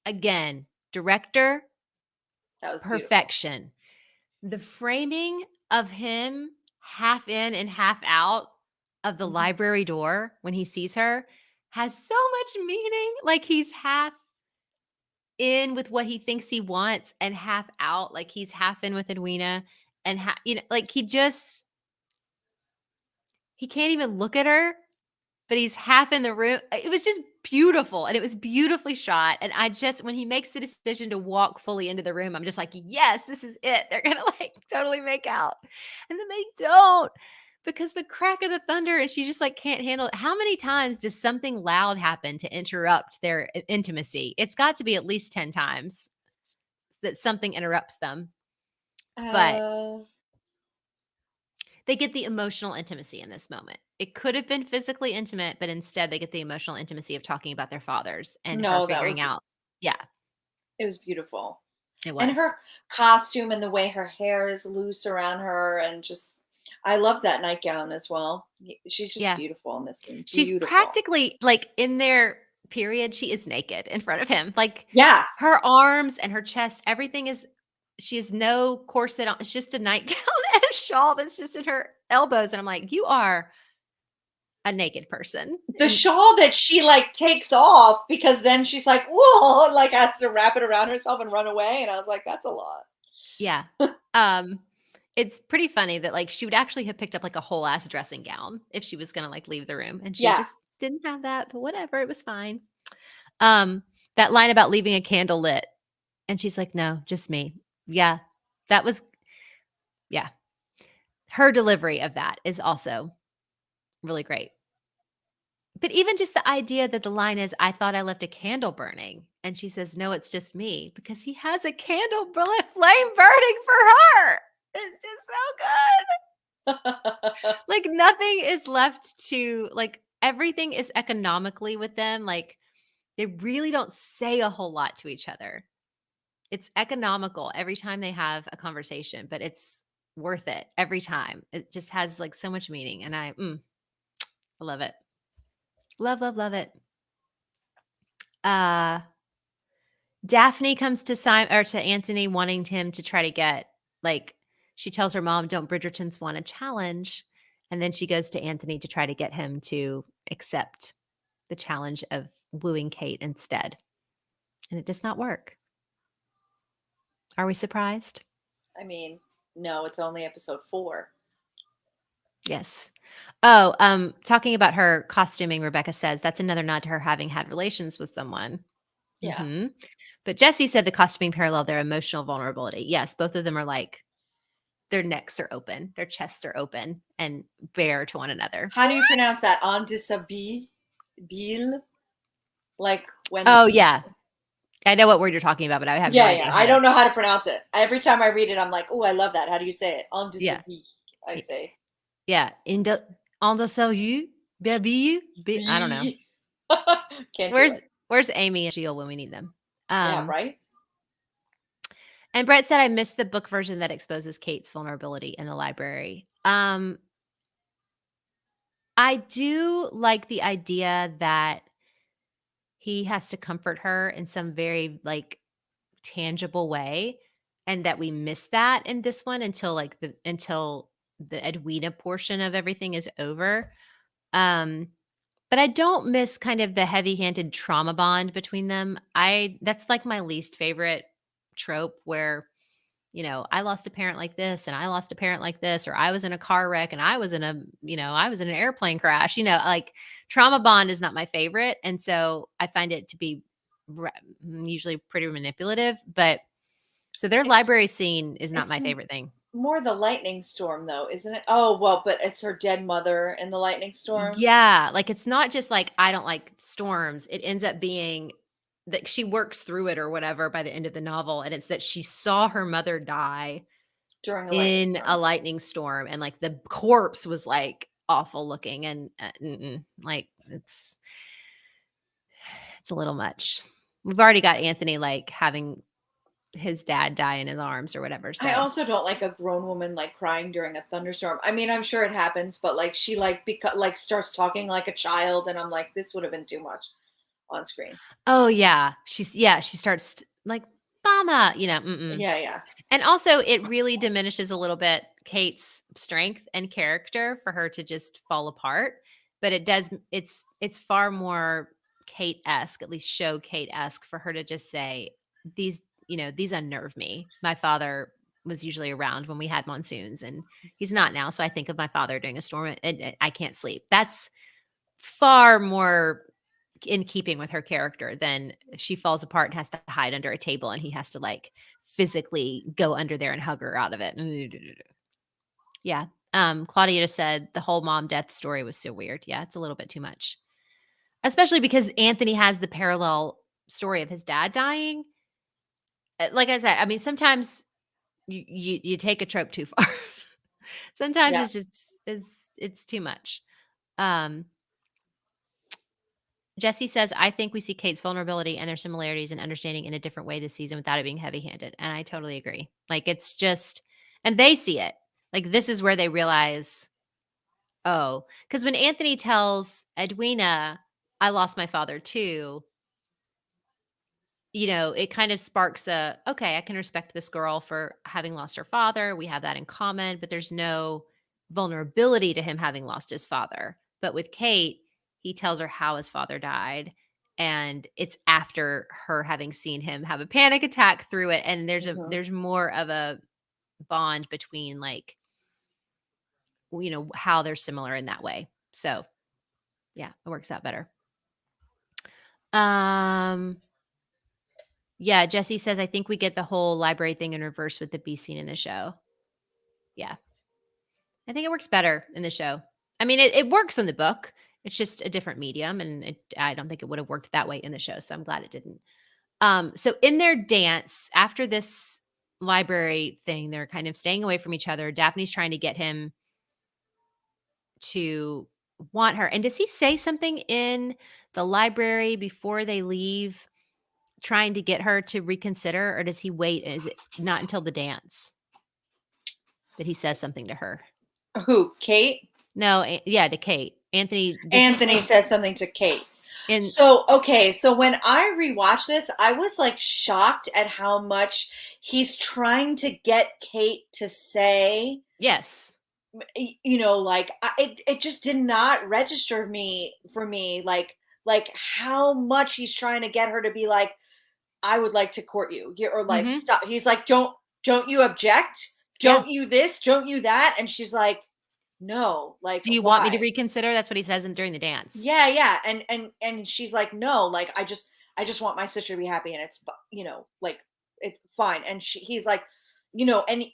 again, director, That was beautiful. perfection. The framing of him half in and half out of the Mhm. library door when he sees her has so much meaning. Like he's half in with what he thinks he wants and half out. Like he's half in with Edwina and like he can't even look at her, but he's half in the room. It was just beautiful, and it was beautifully shot, and I just when he makes the decision to walk fully into the room, I'm just like, "Yes, this is it. They're gonna, like, totally make out." And then they don't because the crack of the thunder, and she just, like, can't handle it. How many times does something loud happen to interrupt their intimacy? It's got to be at least 10 times that something interrupts them, but Uh, they get the emotional intimacy in this moment. It could have been physically intimate, but instead they get the emotional intimacy of talking about their fathers and her no, figuring out. Yeah, it was beautiful. it And was. her costume and the way her hair is loose around her and just I love that nightgown as well. She's just Yeah. beautiful in this scene. She's Beautiful. practically like in their period, she is naked in front of him. Like Yeah. her arms and her chest, everything is she has no corset on. It's just a nightgown and a shawl that's just in her elbows. And I'm like, you are a naked person. The And shawl that she like takes off because then she's like, whoa, like has to wrap it around herself and run away. And I was like, that's a lot. yeah. Um, it's pretty funny that, like, she would actually have picked up, like, a whole ass dressing gown if she was gonna, like, leave the room, and she Yeah. just didn't have that, but whatever, it was fine. Um, that line about leaving a candle lit, and she's like, "No, just me." Yeah, that was yeah. Her delivery of that is also really great. But even just the idea that the line is, "I thought I left a candle burning," and she says, "No, it's just me," because he has a candle flame burning for her. It's just so good. Like, nothing is left to like, everything is economically with them, like, they really don't say a whole lot to each other. It's economical every time they have a conversation, but it's worth it every time. It just has, like, so much meaning, and I love it. Love, love, love it. Uh, Daphne comes to Simon or to Anthony wanting him to try to get like she tells her mom, "Don't Bridgertons want a challenge?" And then she goes to Anthony to try to get him to accept the challenge of wooing Kate instead. And it does not work. Are we surprised? I mean, no, it's only episode 4. Yes. Oh, talking about her costuming, Rebecca says that's another nod to her having had relations with someone. Yeah. But Jesse said the costuming parallel their emotional vulnerability. Yes, both of them are like their necks are open, their chests are open and bare to one another. How do you pronounce that? On dishabille? Like when Oh, yeah. I know what word you're talking about, but I have no Yeah, yeah. idea how I to don't know how to pronounce it. Every time I read it, I'm like, oh, I love that. How do you say it? On yeah. dishabille, I say. Yeah. In the on the so you baby I don't know. Can't do Where's it. where's Amy and Sheil when we need them? Yeah, Um right? And Brett said, "I missed the book version that exposes Kate's vulnerability in the library." I do like the idea that he has to comfort her in some very, like, tangible way, and that we miss that in this one until the Edwina portion of everything is over. Um, but I don't miss kind of the heavy-handed trauma bond between them. I That's, like, my least favorite trope where I lost a parent like this and I lost a parent like this, or I was in a car wreck and I was in an airplane crash. Like trauma bond is not my favorite. And so I find it to be re- usually pretty manipulative. But so their It's library scene is not it's my favorite thing. more the lightning storm though, isn't it? Oh, well, but it's her dead mother in the lightning storm Yeah. Like it's not just like I don't like storms. It ends up being that she works through it or whatever by the end of the novel. And it's that she saw her mother die during a lightning in a storm. lightning storm, and, like, the corpse was, like, awful looking, and, like, it's a little much. We've already got Anthony, like, having his dad die in his arms or whatever, I so also don't like a grown woman like crying during a thunderstorm. I mean, I'm sure it happens, but like she like starts talking like a child, and I'm like, this would have been too much on screen. Oh, yeah, she starts like, "Mama," Yeah, yeah. and also, it really diminishes a little bit Kate's strength and character for her to just fall apart, but it's far more Kate-esque, at least show Kate-esque for her to just say, "These unnerve me. My father was usually around when we had monsoons, and he's not now, so I think of my father during a storm, and I can't sleep." That's far more in keeping with her character than she falls apart and has to hide under a table and he has to like physically go under there and hug her out of it. Yeah. Claudia just said the whole mom death story was so weird. Yeah, it's a little bit too much. Especially because Anthony has the parallel story of his dad dying. Like I said, I mean, sometimes you take a trope too far. Sometimes Yeah. it's too much. Um Jesse says, I think we see Kate's vulnerability and their similarities and understanding in a different way this season without it being heavy handed. And I totally agree. Like, it's just, and they see it. Like, this is where they realize, oh, because when Anthony tells Edwina, I lost my father too, it kind of sparks okay, I can respect this girl for having lost her father. We have that in common, but there's no vulnerability to him having lost his father. But with Kate, he tells her how his father died. And it's after her having seen him have a panic attack through it. And Hmm. there's more of a bond between like, how they're similar in that way. So yeah, it works out better. Um Yeah, Jesse says, I think we get the whole library thing in reverse with the B scene in the show. Yeah. I think it works better in the show. I mean, it works in the book. It's just a different medium, and I don't think it would have worked that way in the show. So I'm glad it didn't. So in their dance, after this library thing, they're kind of staying away from each other. Daphne's trying to get him to want her. And does he say something in the library before they leave? Trying to get her to reconsider, or does he wait? Is it not until the dance that he says something to her? Who? Kate? No, yeah, to Kate. Anthony, does he Anthony say said something to Kate. In So, okay, so when I rewatched this, I was like shocked at how much he's trying to get Kate to say, yes. like it just did not register me for me, like how much he's trying to get her to be like, I would like to court you, or like Mhm. stop. He's like, don't you object? Yeah. Don't you this? Don't you that? And she's like, no, like Do you want me to why? reconsider? That's what he says during the dance. Yeah, yeah. And she's like, no, like I just want my sister to be happy, and it's like it's fine. And he's like, and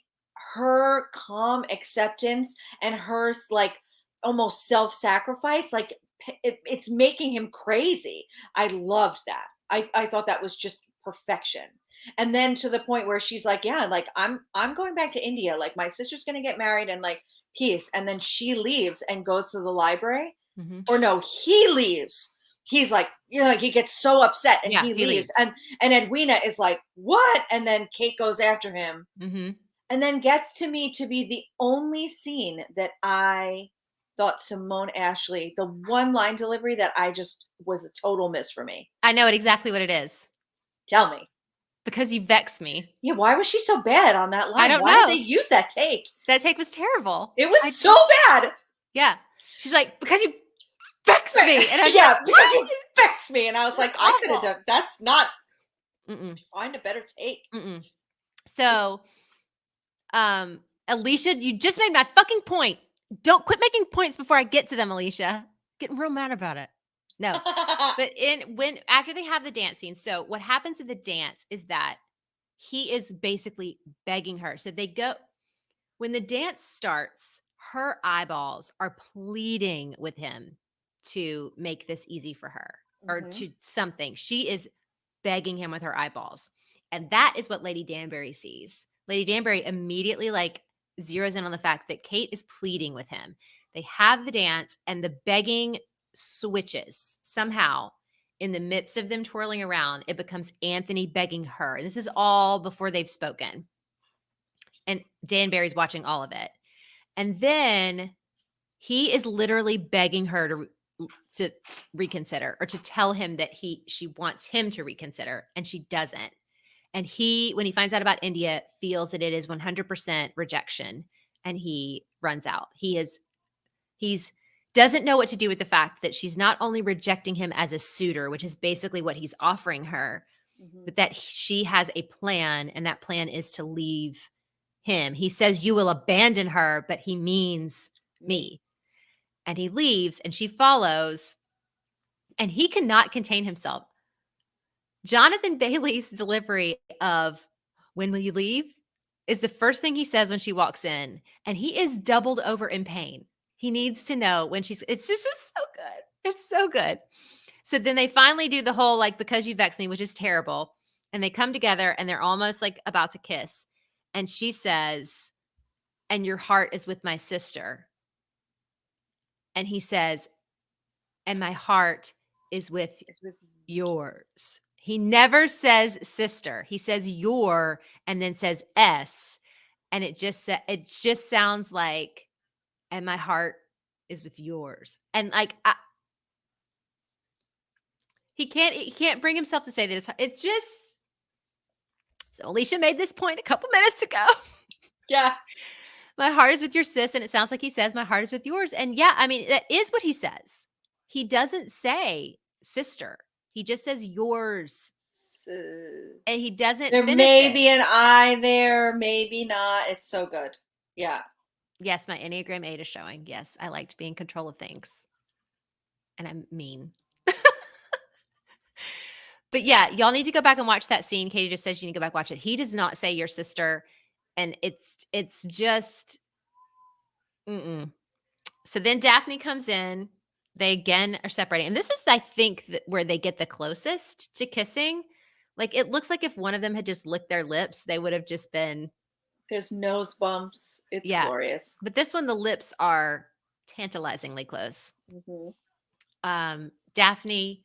her calm acceptance and her like almost self-sacrifice, like it's making him crazy. I loved that. I thought that was just perfection. And then to the point where she's like, yeah, like I'm going back to India. Like my sister's gonna get married and like peace. And then she leaves and goes to the library, Mhm. or no, he leaves. He's like, like he gets so upset and Yeah, he he leaves. leaves. And Edwina is like, what? And then Kate goes after him, Mhm. and then gets to me to be the only scene that I thought Simone Ashley, the one line delivery that I just was a total miss for me. I know exactly what it is. Tell me. Because you vex me. Yeah, why was she so bad on that I line? don't Why did they know. use that take? That take was terrible. It was I so bad. Yeah. She's like, "Because you vex me." And I was Yeah, like, because "What?" you vexed me. And I was That's like, I could have awful. done that's not Mm-mm. find a better take. Mm-mm. It's So, Alicia, you just made my fucking point. Don't quit making points before I get to them, Alicia. Getting real mad about it. No. But after they have the dance scene, so what happens in the dance is that he is basically begging her. So they go when the dance starts, her eyeballs are pleading with him to make this easy for her or Mhm. to something. She is begging him with her eyeballs. And that is what Lady Danbury sees. Lady Danbury immediately like zeroes in on the fact that Kate is pleading with him. They have the dance and the begging switches somehow in the midst of them twirling around. It becomes Anthony begging her. And this is all before they've spoken. And Danbury's watching all of it. And then he is literally begging her to reconsider or to tell him that she wants him to reconsider and she doesn't. And he when he finds out about India feels that it is 100% rejection and he runs out. He's doesn't know what to do with the fact that she's not only rejecting him as a suitor, which is basically what he's offering her, Mhm. but that she has a plan and that plan is to leave him. He says you will abandon her, but he means Me. me. And he leaves and she follows and he cannot contain himself. Jonathan Bailey's delivery of "When will you leave?" is the first thing he says when she walks in, and he is doubled over in pain. He needs to know when she's it's just so good. It's so good. So then they finally do the whole like because you vex me, which is terrible. And they come together and they're almost like about to kiss. And she says, "And your heart is with my sister." And he says, "And my heart is with It's with yours." He never says sister. He says your and then says s, and it just sounds like and my heart is with yours. And like he can't bring himself to say that it's just so Alicia made this point a couple minutes ago. yeah. My heart is with your sis and it sounds like he says my heart is with yours. And yeah, I mean that is what he says. He doesn't say sister. He just says yours So, and he doesn't there finish may it. be an I there, maybe not. It's so good. Yeah. Yes, my Enneagram 8 is showing. Yes, I like to be in control of things, and I'm mean. But yeah, y'all need to go back and watch that scene. Katie just says you need to go back and watch it. He does not say your sister, and it's just mm-mm. So then Daphne comes in. They again are separating, and this is, I think, where they get the closest to kissing. Like it looks like if one of them had just licked their lips, they would have just been There's nose bumps. It's yeah. glorious. But this one, the lips are tantalizingly close. Mhm. Daphne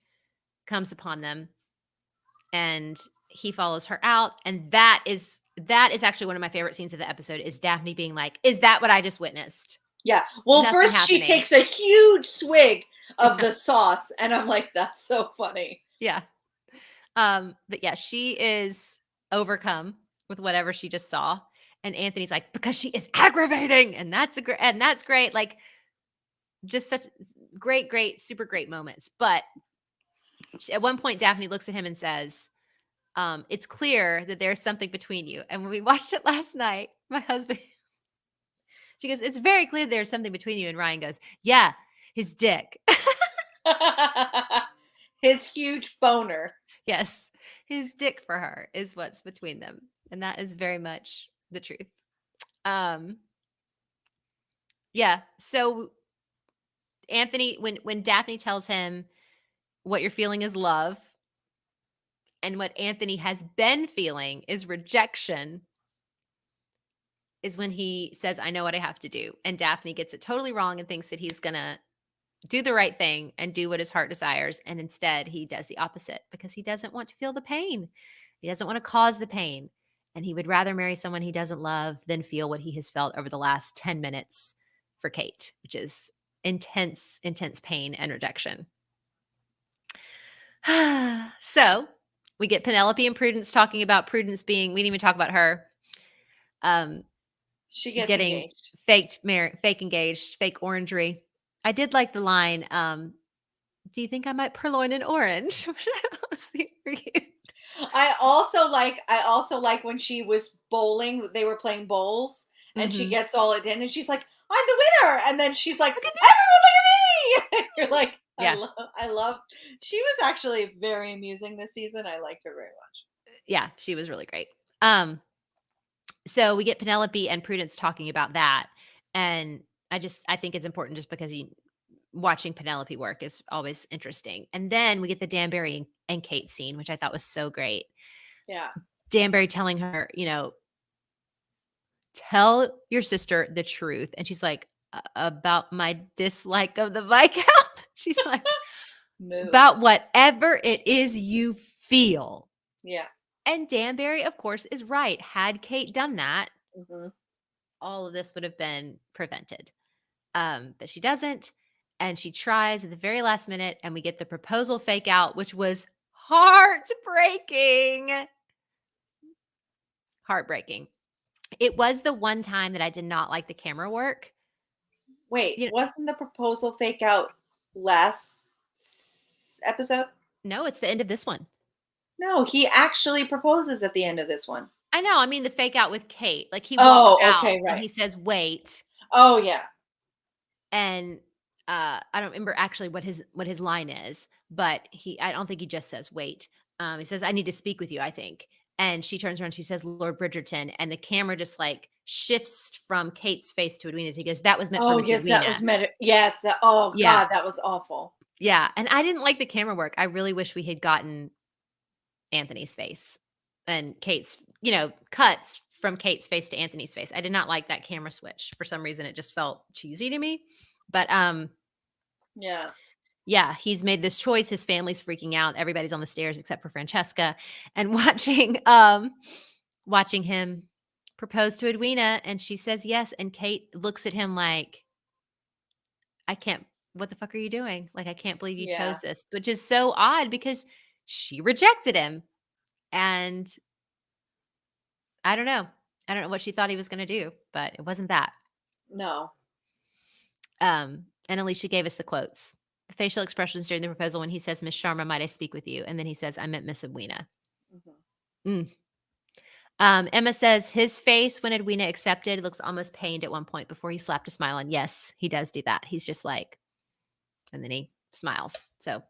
comes upon them and he follows her out. And that is actually one of my favorite scenes of the episode is Daphne being like, is that what I just witnessed? Yeah. Well, Nothing first she happening. takes a huge swig of the sauce. And I'm like, that's so funny. Yeah. But yeah, she is overcome with whatever she just saw. And Anthony's like, because she is aggravating. And that's great. Like, just such great, super great moments. But at one point, Daphne looks at him and says, it's clear that there's something between you. And when we watched it last night, my husband, she goes, it's very clear there's something between you. And Ryan goes, yeah, his dick. His huge boner. Yes, his dick for her is what's between them. And that is very much the truth. Yeah. So Anthony, when Daphne tells him what you're feeling is love, and what Anthony has been feeling is rejection, is when he says, I know what I have to do. And Daphne gets it totally wrong and thinks that he's going to do the right thing and do what his heart desires. And instead, he does the opposite because he doesn't want to feel the pain. He doesn't want to cause the pain. And he would rather marry someone he doesn't love than feel what he has felt over the last 10 minutes for Kate, which is intense, intense pain and rejection. So we get Penelope and Prudence talking about Prudence being, we didn't even talk about her. She gets Getting engaged. fake engaged, fake orangery. I did like the line, do you think I might purloin an orange? I also like when she was bowling, they were playing bowls, and she Mhm. gets all it in and she's like, I'm the winner. And then she's like, Look at everyone look at me. You're like, Yeah. I love, she was actually very amusing this season. I liked her very much. Yeah, she was really great. So we get Penelope and Prudence talking about that. And I think it's important just because watching Penelope work is always interesting. And then we get the Danbury and Kate scene, which I thought was so great. Yeah. Danbury telling her, tell your sister the truth. And she's like, about my dislike of the Viscount. She's like, about whatever it is you feel. Yeah. And Danbury, of course, is right. Had Kate done that, Mm-hmm. all of this would have been prevented. But she doesn't. And she tries at the very last minute, and we get the proposal fake out, which was heartbreaking. Heartbreaking. It was the one time that I did not like the camera work. Wait, You know, wasn't the proposal fake out last episode? no, it's the end of this one. No, he actually proposes at the end of this one. I know. I mean, the fake out with Kate. Like he walks out okay, and right. he says, "Wait," Oh, yeah. and I don't remember actually what his line is, but I don't think he just says, "Wait." He says, "I need to speak with you." I think, and she turns around. She says, "Lord Bridgerton," and the camera just like shifts from Kate's face to Edwina's. He goes, "That was meant for Oh, Miss yes, that Edwina." was yes, that, oh Yeah, God, that was awful. yeah, and I didn't like the camera work. I really wish we had gotten Anthony's face and Kate's, cuts from Kate's face to Anthony's face. I did not like that camera switch. For some reason, it just felt cheesy to me. But Yeah. yeah, he's made this choice. His family's freaking out. Everybody's on the stairs except for Francesca, and watching him propose to Edwina, and she says yes, and Kate looks at him like, I can't. What the fuck are you doing? Like, I can't believe you Yeah. chose this, which is so odd because she rejected him, and I don't know. I don't know what she thought he was gonna do, but it wasn't that. No. And Alicia gave us the quotes. The facial expressions during the proposal when he says, Miss Sharma, might I speak with you? And then he says, I meant Miss Edwina. Mhm. Mm. Emma says his face when Edwina accepted looks almost pained at one point before he slapped a smile on. Yes, he does do that. He's just like, and then he smiles. So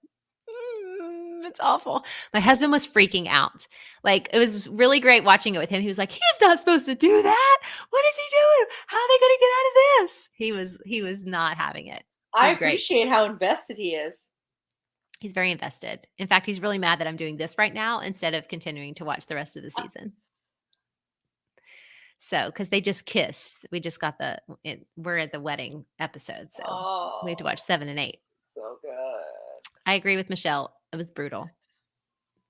it's awful. My husband was freaking out. Like, it was really great watching it with him. He was like, he's not supposed to do that. What is he doing? How are they going to get out of this? He was not having it. It I was great. appreciate how invested he is. He's very invested. In fact, he's really mad that I'm doing this right now instead of continuing to watch the rest of the season. So, because they just kissed. We just got we're at the wedding episode. So we have to watch 7 and 8. So good. I agree with Michelle. It was brutal.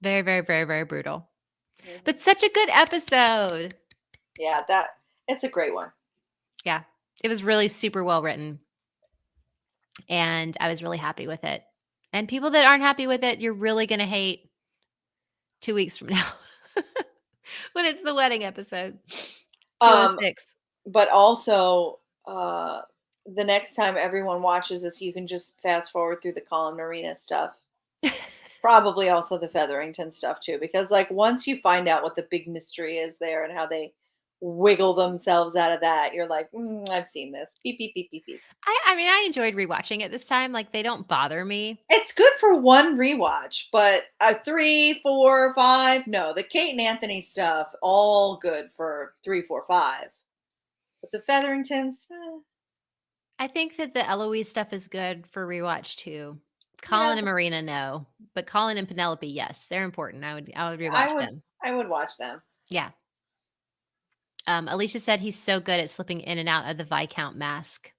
Very, very, very, very brutal. Mhm. But such a good episode. Yeah, it's a great one. Yeah. It was really super well written. and I was really happy with it. And people that aren't happy with it, you're really gonna hate 2 weeks from now when it's the wedding episode. Um, 206. but also, uh, the next time everyone watches this, you can just fast forward through the Colin Marina stuff. Probably also the Featherington stuff too, because like once you find out what the big mystery is there and how they wiggle themselves out of that, you're like, I've seen this. Beep beep beep beep beep. I mean, I enjoyed rewatching it this time, like, they don't bother me. It's good for one rewatch, but three, four, five, no, the Kate and Anthony stuff, all good for three, four, five. But the Featheringtons, I think that the Eloise stuff is good for rewatch too. yeah, Colin and Marina, no, but Colin and Penelope, yes, they're important. I would I rewatch would, them. I would watch them. Yeah. Alicia said he's so good at slipping in and out of the Viscount mask.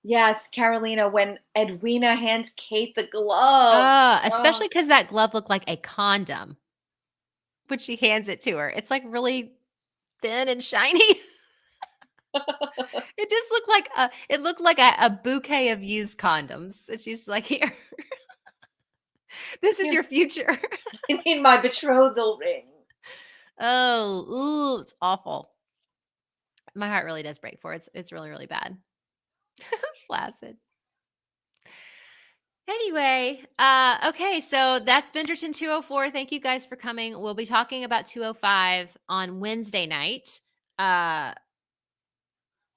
Yes, Carolina, when Edwina hands Kate the gloves. Oh, Especially because that glove looked like a condom when she hands it to her. It's, like, really thin and shiny. It just looked like a bouquet of used condoms, and she's like, "Here, this is here, your future." I need my betrothal ring. Oh, ooh, it's awful. My heart really does break for it. It's really, really bad. Flaccid. Anyway, okay, so that's Bingerton 204. Thank you guys for coming. We'll be talking about 205 on Wednesday night. Uh,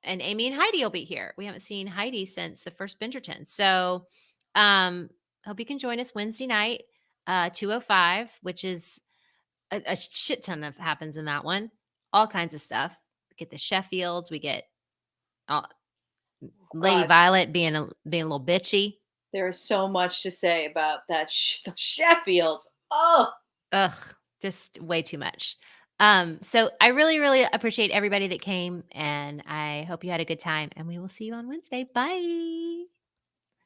and Amy and Heidi will be here. We haven't seen Heidi since the first Bingerton. So hope you can join us Wednesday night, 205, which is a shit ton of happens in that one. All kinds of stuff. We get the Sheffields, we get uh, Oh Lady God, Violet being a little bitchy. there is so much to say about that the Sheffield. Oh, Ugh, just way too much. So I really, really appreciate everybody that came, and I hope you had a good time, and we will see you on Wednesday. Bye.